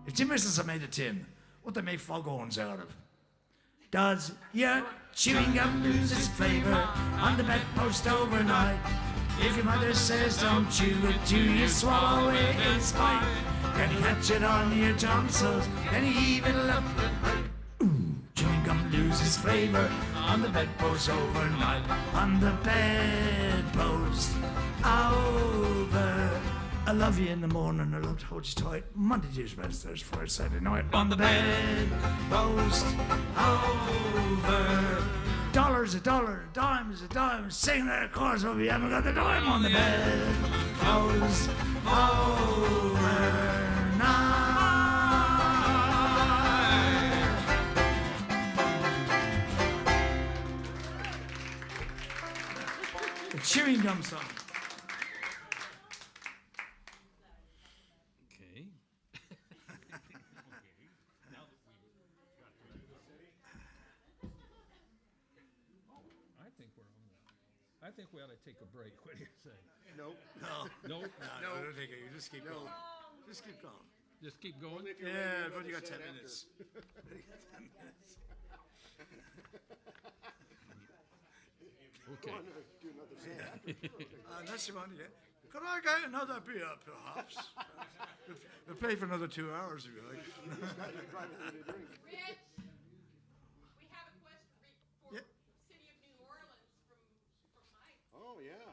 If Tim Whistles had made a tin, what they make foghorns out of? Does your chewing gum lose its flavor on the bedpost overnight? If your mother says don't chew it, do you swallow it in spite? Can you catch it on your tonsils? Can you heave it left and right? Ooh, chewing gum loses flavor on the bedpost overnight. On the bedpost over. I love you in the morning, I love to hold you tight. Monday, Tuesday, Wednesday, Thursday, Friday, Saturday night. On the bedpost over. Dollar's a dollar, a dime is a dime. Sing that, of course, but we haven't got the dime on the bedpost overnight. The chewing gum song.
Okay. I think we ought to take a break. What do you say?
Nope.
Nope.
No, I don't think you just keep going. Just keep going.
Just keep going.
If you're
Yeah,
ready,
but you got
set
10
after.
minutes.
Okay.
Do another set after.
Unless you want to get. Could I get another beer, perhaps? We'll play for another 2 hours if you like.
Rich, we have a question for
Yeah.
City of New Orleans from Mike.
Oh, yeah.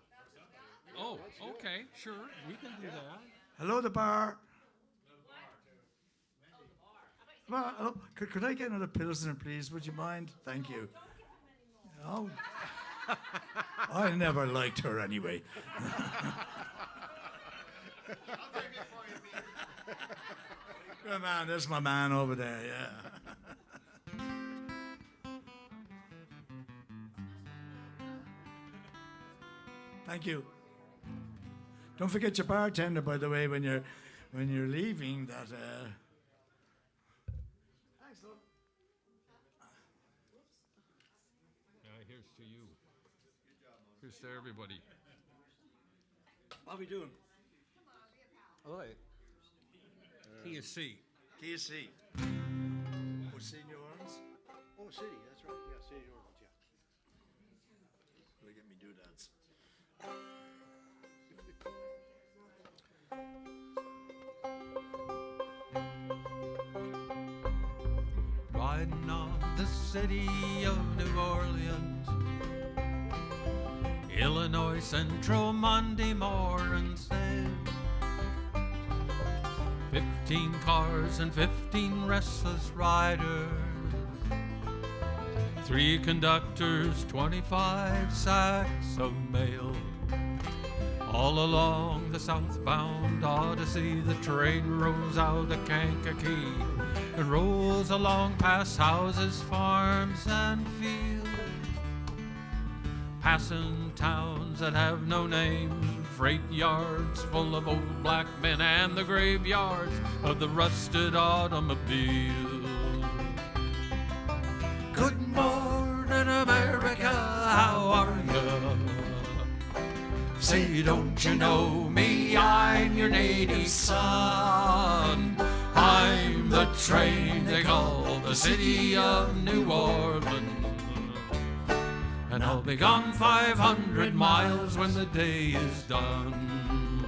Oh, okay, sure. We can do that.
Hello, the bar. Well, hello. Could I get another Pilsner, please? Would you mind? Thank you. Oh. I never liked her anyway. Good man, there's my man over there, yeah. Thank you. Don't forget your bartender, by the way, when you're leaving. That. Thanks, love.
Here's to you. Here's to everybody.
How we doing?
All right.
Key is C.
KC. Oh, St. New Orleans?
Oh, City, that's right, yeah, City of Orleans, yeah.
Look at me do dance.
Riding on the city of New Orleans, Illinois Central Monday morning said 15 cars and 15 restless riders, 3 conductors, 25 sacks of mail. All along the southbound Odyssey, the train rolls out of Kankakee and rolls along past houses, farms, and fields, passing towns that have no names, freight yards full of old black men, and the graveyards of the rusted automobiles. Good morning, America, how are you? Say, don't you know me? I'm your native son. I'm the train they call the city of New Orleans. And I'll be gone 500 miles when the day is done,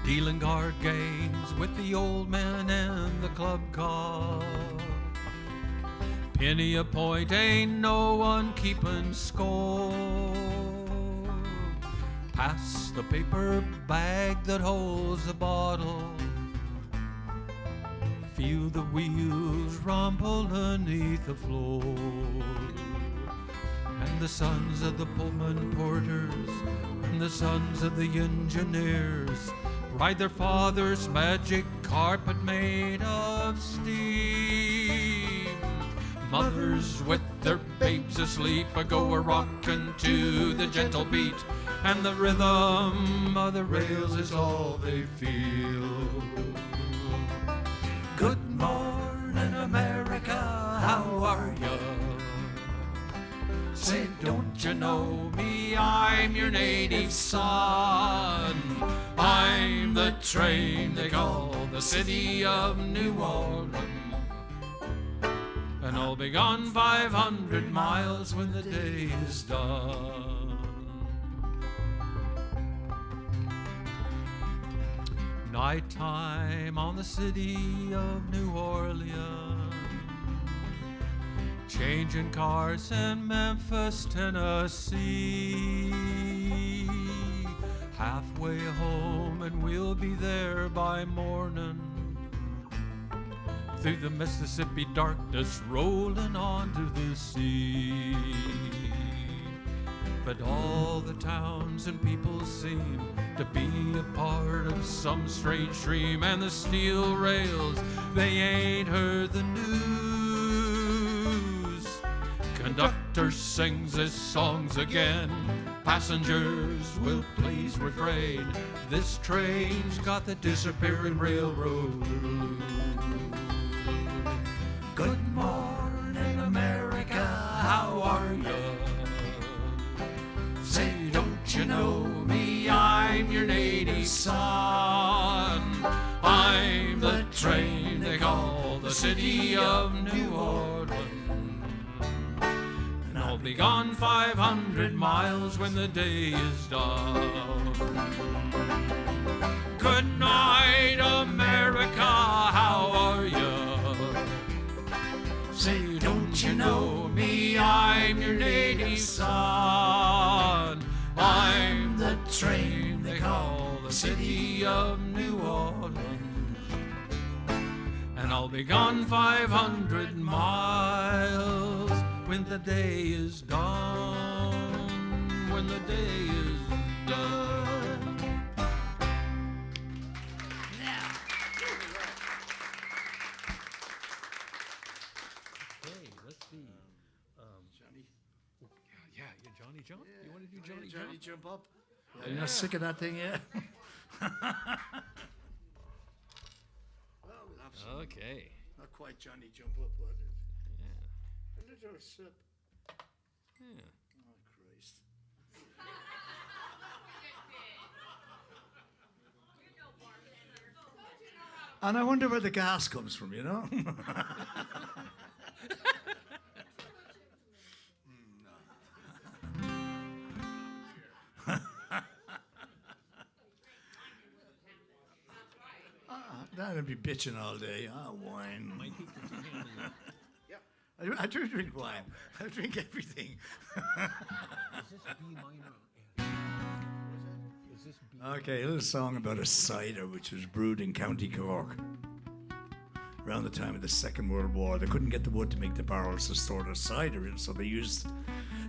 dealing card games with the old men in the club car. Penny a point, ain't no one keeping score. Pass the paper bag that holds the bottle. Feel the wheels rumble beneath the floor. And the sons of the Pullman porters and the sons of the engineers ride their father's magic carpet made of steam. Mothers with their babes asleep go a-rockin' to the gentle beat, and the rhythm of the rails is all they feel. Good morning, America, how are ya? Say, don't you know me? I'm your native son. I'm the train they call the city of New Orleans. And I'll be gone 500 miles when the day is done. Nighttime on the city of New Orleans, changing cars in Memphis, Tennessee. Halfway home and we'll be there by morning, through the Mississippi darkness rolling onto the sea. But all the towns and people seem to be a part of some strange dream, and the steel rails, they ain't heard the news. Conductor sings his songs again, passengers will please refrain. This train's got the disappearing railroad blues. Good morning, America, how are ya? Say, don't you know me? I'm your native son. I'm the train they call the city of New Orleans. And I'll be gone 500 miles when the day is done. Good night, America, how are ya? Say, don't you know me? I'm your native son. I'm the train they call the city of New Orleans. And I'll be gone 500 miles when the day is done. When the day is done.
Hey, let's see.
Johnny.
Yeah, you Johnny Jump? You want to do Johnny
Johnny
Jump?
jump up. You're not sick of that thing yet?
Well, we'll have some,
Okay.
Not quite Johnny jump up, but
Yeah.
a little sip.
Yeah.
Oh, Christ. And I wonder where the gas comes from, you know? That'd be bitching all day. Wine.
Might be continuing.
I do drink wine. I drink everything.
Is this B minor? Is this B?
Okay, a little song about a cider which was brewed in County Cork. Around the time of the Second World War, they couldn't get the wood to make the barrels to store their cider in, so they used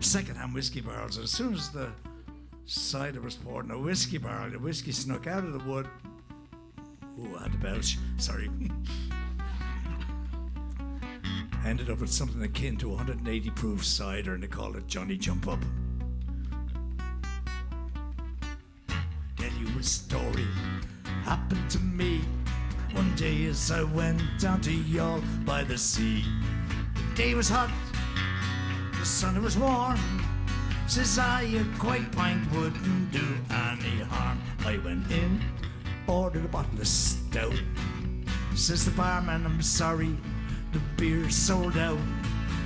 second-hand whiskey barrels. And as soon as the cider was poured in a whiskey barrel, the whiskey snuck out of the wood. Ooh, I had to belch. Sorry. Ended up with something akin to 180 proof cider, and they called it Johnny Jump Up. Tell you a story happened to me one day as I went down to Youghal by the sea. The day was hot, the sun was warm. Says I, a quiet pint wouldn't do any harm. I went in, ordered a bottle of stout. Says the barman, I'm sorry, the beer's sold out.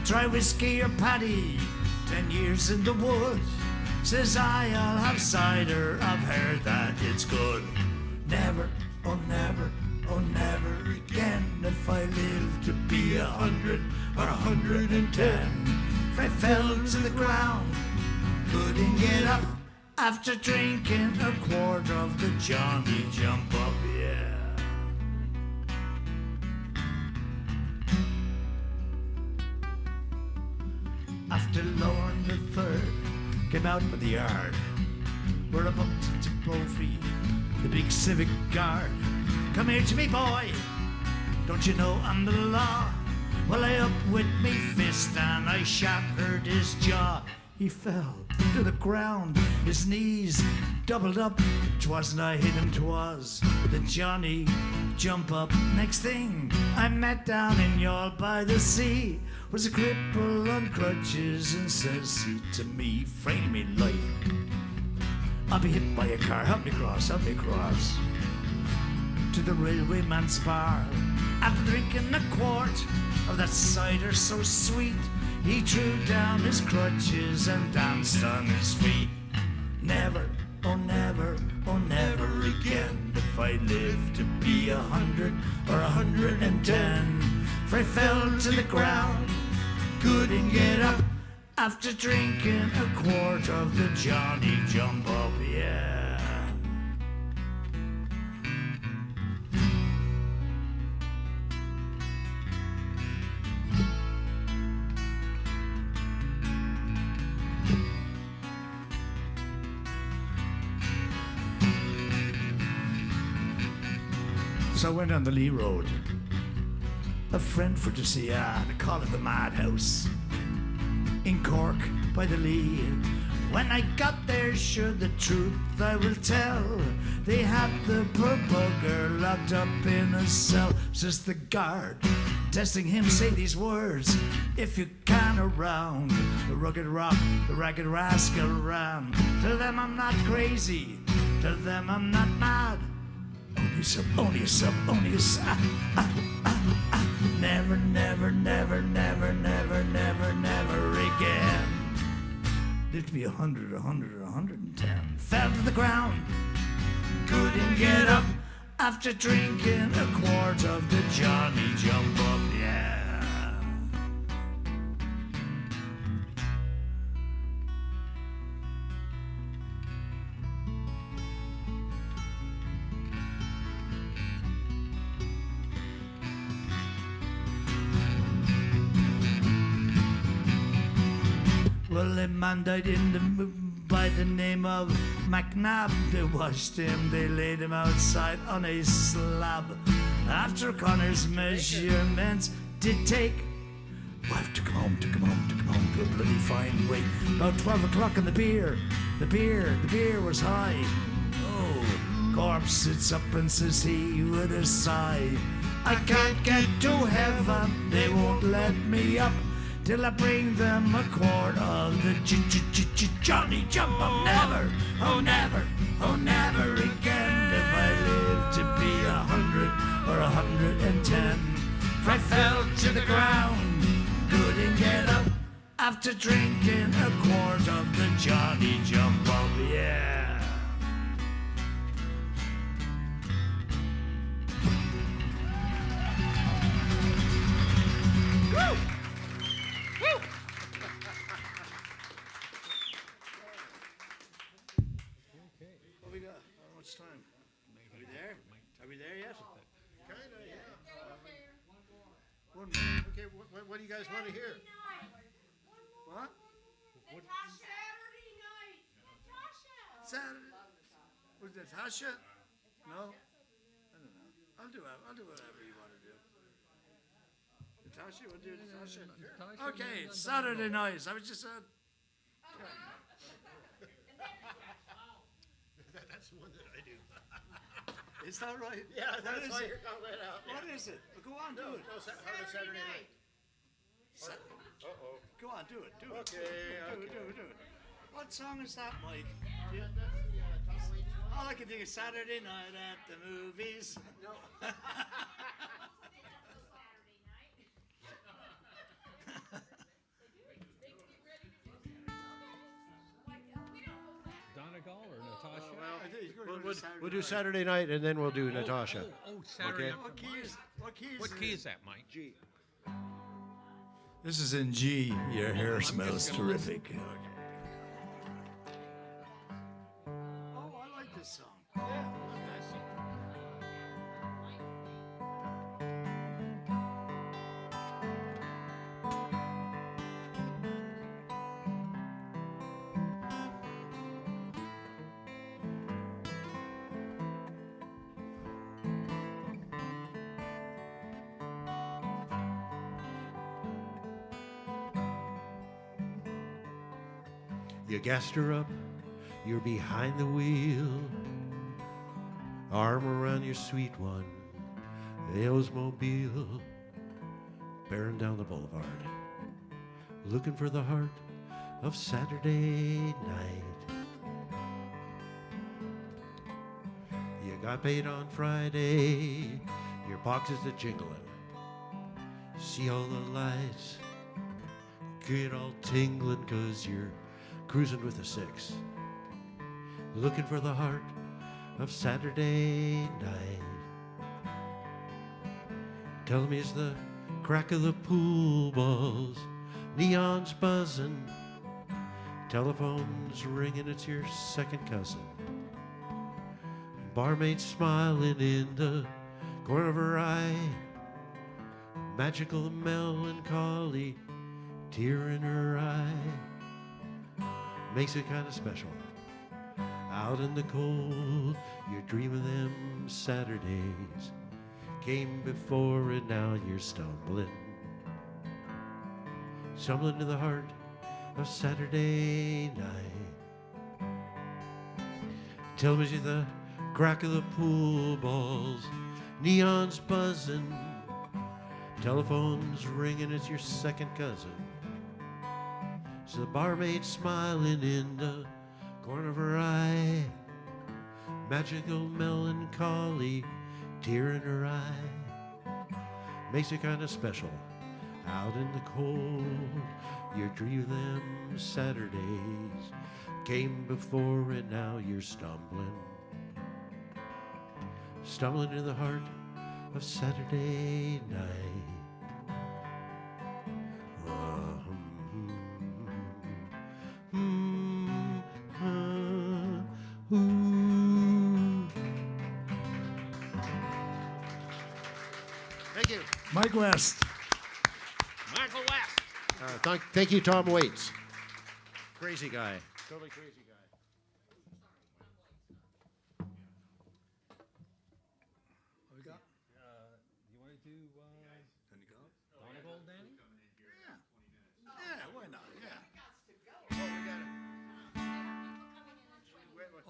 Try whiskey or paddy, 10 years in the wood. Says I, I'll have cider, I've heard that it's good. Never, oh never, oh never again. If I live to be 100 or 110. If I fell to the ground, couldn't get up after drinking a quart of the Johnny Jump Up, yeah. After Lauren the Third came out of the yard, we're about to Brophy, the big civic guard. Come here to me, boy, don't you know I'm the law? Well, I up with me fist and I shattered his jaw. He fell to the ground, his knees doubled up. 'Twasn't I hit him, 'twas the Johnny Jump Up. Next thing I met down in Youghal by the sea was a cripple on crutches, and says he to me, "Friend of me life, I'll be hit by a car, help me cross, help me cross." To the railway man's bar, after drinking a quart of that cider so sweet, he threw down his crutches and danced on his feet. Never, oh never, oh never again. If I live to be 100 or 110. For I fell to the ground, couldn't get up after drinking a quart of the Johnny Jump Up, yeah. So I went on the Lee Road, a friend for to see, they call it the Madhouse, in Cork by the Lee. When I got there, sure the truth I will tell, they had the poor bugger locked up in a cell. Says the guard, testing him, say these words: "If you can around the rugged rock, the ragged rascal ran. Tell them I'm not crazy, tell them I'm not mad. Only a sub. Never, never, never, never, never, never, never again. Lived to be 100, 100, or 110. Fell to the ground, couldn't get up after drinking a quart of the Johnny Jump Up, yeah. Well, a man died in the by the name of McNabb. They washed him, they laid him outside on a slab. After Connor's measurements did take, wife took him home to a bloody fine way. About 12 o'clock and the beer was high. Oh, corpse sits up and says he with a sigh, I can't get to heaven, they won't let me up till I bring them a quart of the Johnny Jump Up. Never, oh never, oh never again. If I live to be 100 or 110. For I fell to the ground, couldn't get up after drinking a quart of the Johnny Jump Up, yeah.
What we got? How much time? Are we there? Are we there yet? Kinda, yeah. One more. Okay, what do you guys want to hear? What?
Saturday night. Natasha.
Saturday. Was Natasha? No? I don't know. I'll do whatever you want to do. Natasha, you want to do Natasha?
Okay, it's Saturday night. I was just
That's the one that I do.
is that right?
Yeah, that's
is
why
it?
you're calling it out.
What is it? Go on, do it.
No, how about Saturday night? Uh-oh.
Go on, do it. Do it.
Okay,
Do it. What song is that, Mike?
Yeah, that's the Tom Waits one.
All I can think is Saturday night at the movies.
No.
Donegal or Natasha?
We'll do Saturday night and then we'll do Natasha.
Oh, Saturday.
Okay.
What key is
What key is that, Mike?
G.
This is in G. Your hair
just
smells
gonna
terrific. Oh, I like this song.
You gassed her up, you're behind the wheel. Arm around your sweet one, the Oldsmobile. Bearing down the boulevard, looking for the heart of Saturday night. You got paid on Friday, your boxes are jingling. See all the lights, get all tingling 'cause you're cruising with a 6, looking for the heart of Saturday night. Tell me it's the crack of the pool balls, neons buzzing, telephones ringing, it's your second cousin. Barmaid smiling in the corner of her eye, magical melancholy, tear in her eye. Makes it kind of special. Out in the cold, you're dreaming them Saturdays. Came before and now you're stumbling. Stumbling to the heart of Saturday night. Tell me the crack of the pool balls, neons buzzing, telephones ringing, it's your second cousin. So the barmaid smiling in the corner of her eye, magical melancholy, tear in her eye. Makes it kind of special. Out in the cold, you dream them Saturdays. Came before and now you're stumbling. Stumbling to the heart of Saturday night.
Thank you.
Mike West.
Michael West.
Thank you, Tom Waits. Crazy guy. Totally crazy guy.
What we got?
You want to do Donegal, Danny?
Yeah, why not? Yeah.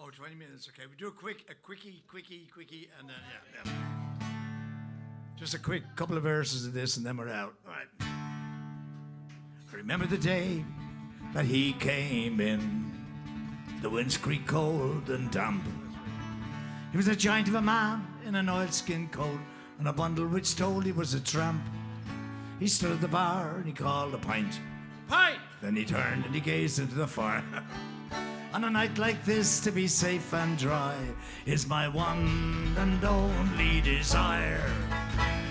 Oh, 20 minutes. Okay, we do a quickie, and then yeah. Just a quick couple of verses of this, and then we're out. All right. I remember the day that he came in, the wind's creak cold and damp. He was a giant of a man in an oilskin coat, and a bundle which told he was a tramp. He stood at the bar and he called a pint.
Pint!
Then he turned and he gazed into the fire. On a night like this, to be safe and dry is my one and only desire.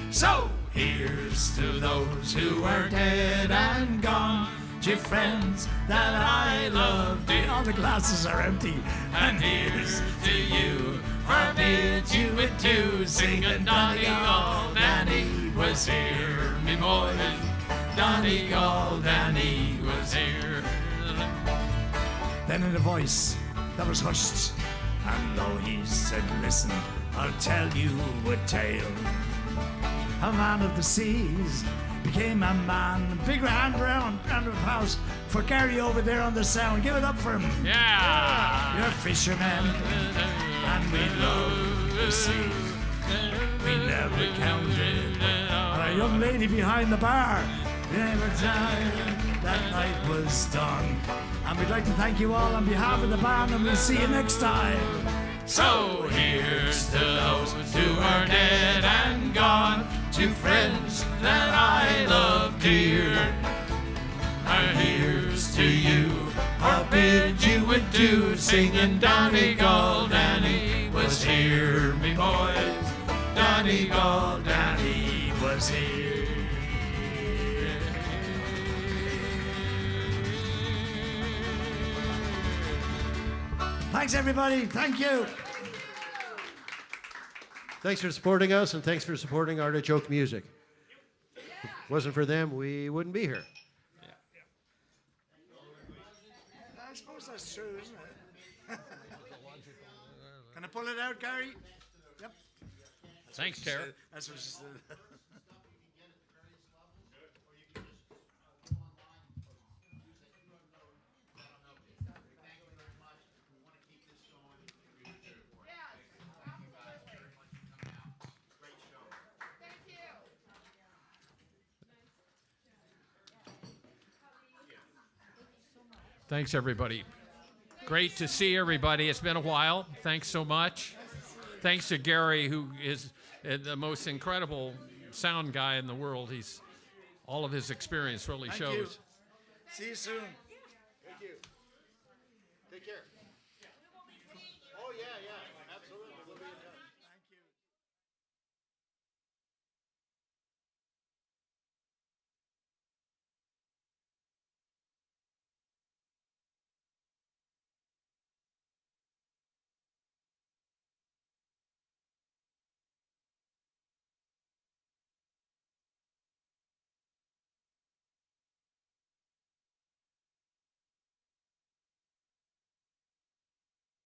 So here's to those who are dead and gone, to friends that I love dear. All the glasses are empty. And here's to you, forbid you with two, singing Donegal, Danny was here, me boys. Donegal, Danny was here. Then in a voice that was hushed, and though he said, listen, I'll tell you a tale. A man of the seas became a man. Big round of applause for Gary over there on the sound. Give it up for him.
Yeah!
You're fishermen, and we love the sea. We never counted on a young lady behind the bar. Every time that night was done. And we'd like to thank you all on behalf of the band, and we'll see you next time. So here's to those who are dead and gone, to friends that I love dear. And here's to you, I'll bid you adieu, singing Donegal, Danny was here, me boys. Donegal, Danny was here. Thanks, everybody. Thank you.
Thanks for supporting us, and thanks for supporting Artichoke Music. If it wasn't for them, we wouldn't be here.
I suppose that's true, isn't it? Can I pull it out, Gary? Yep.
Thanks, Tara.
That's what she said.
Thanks, everybody. Great to see everybody. It's been a while. Thanks so much. Thanks to Gary, who is the most incredible sound guy in the world. All of his experience really
Thank
shows.
you. See you soon.
Thank you. Take care.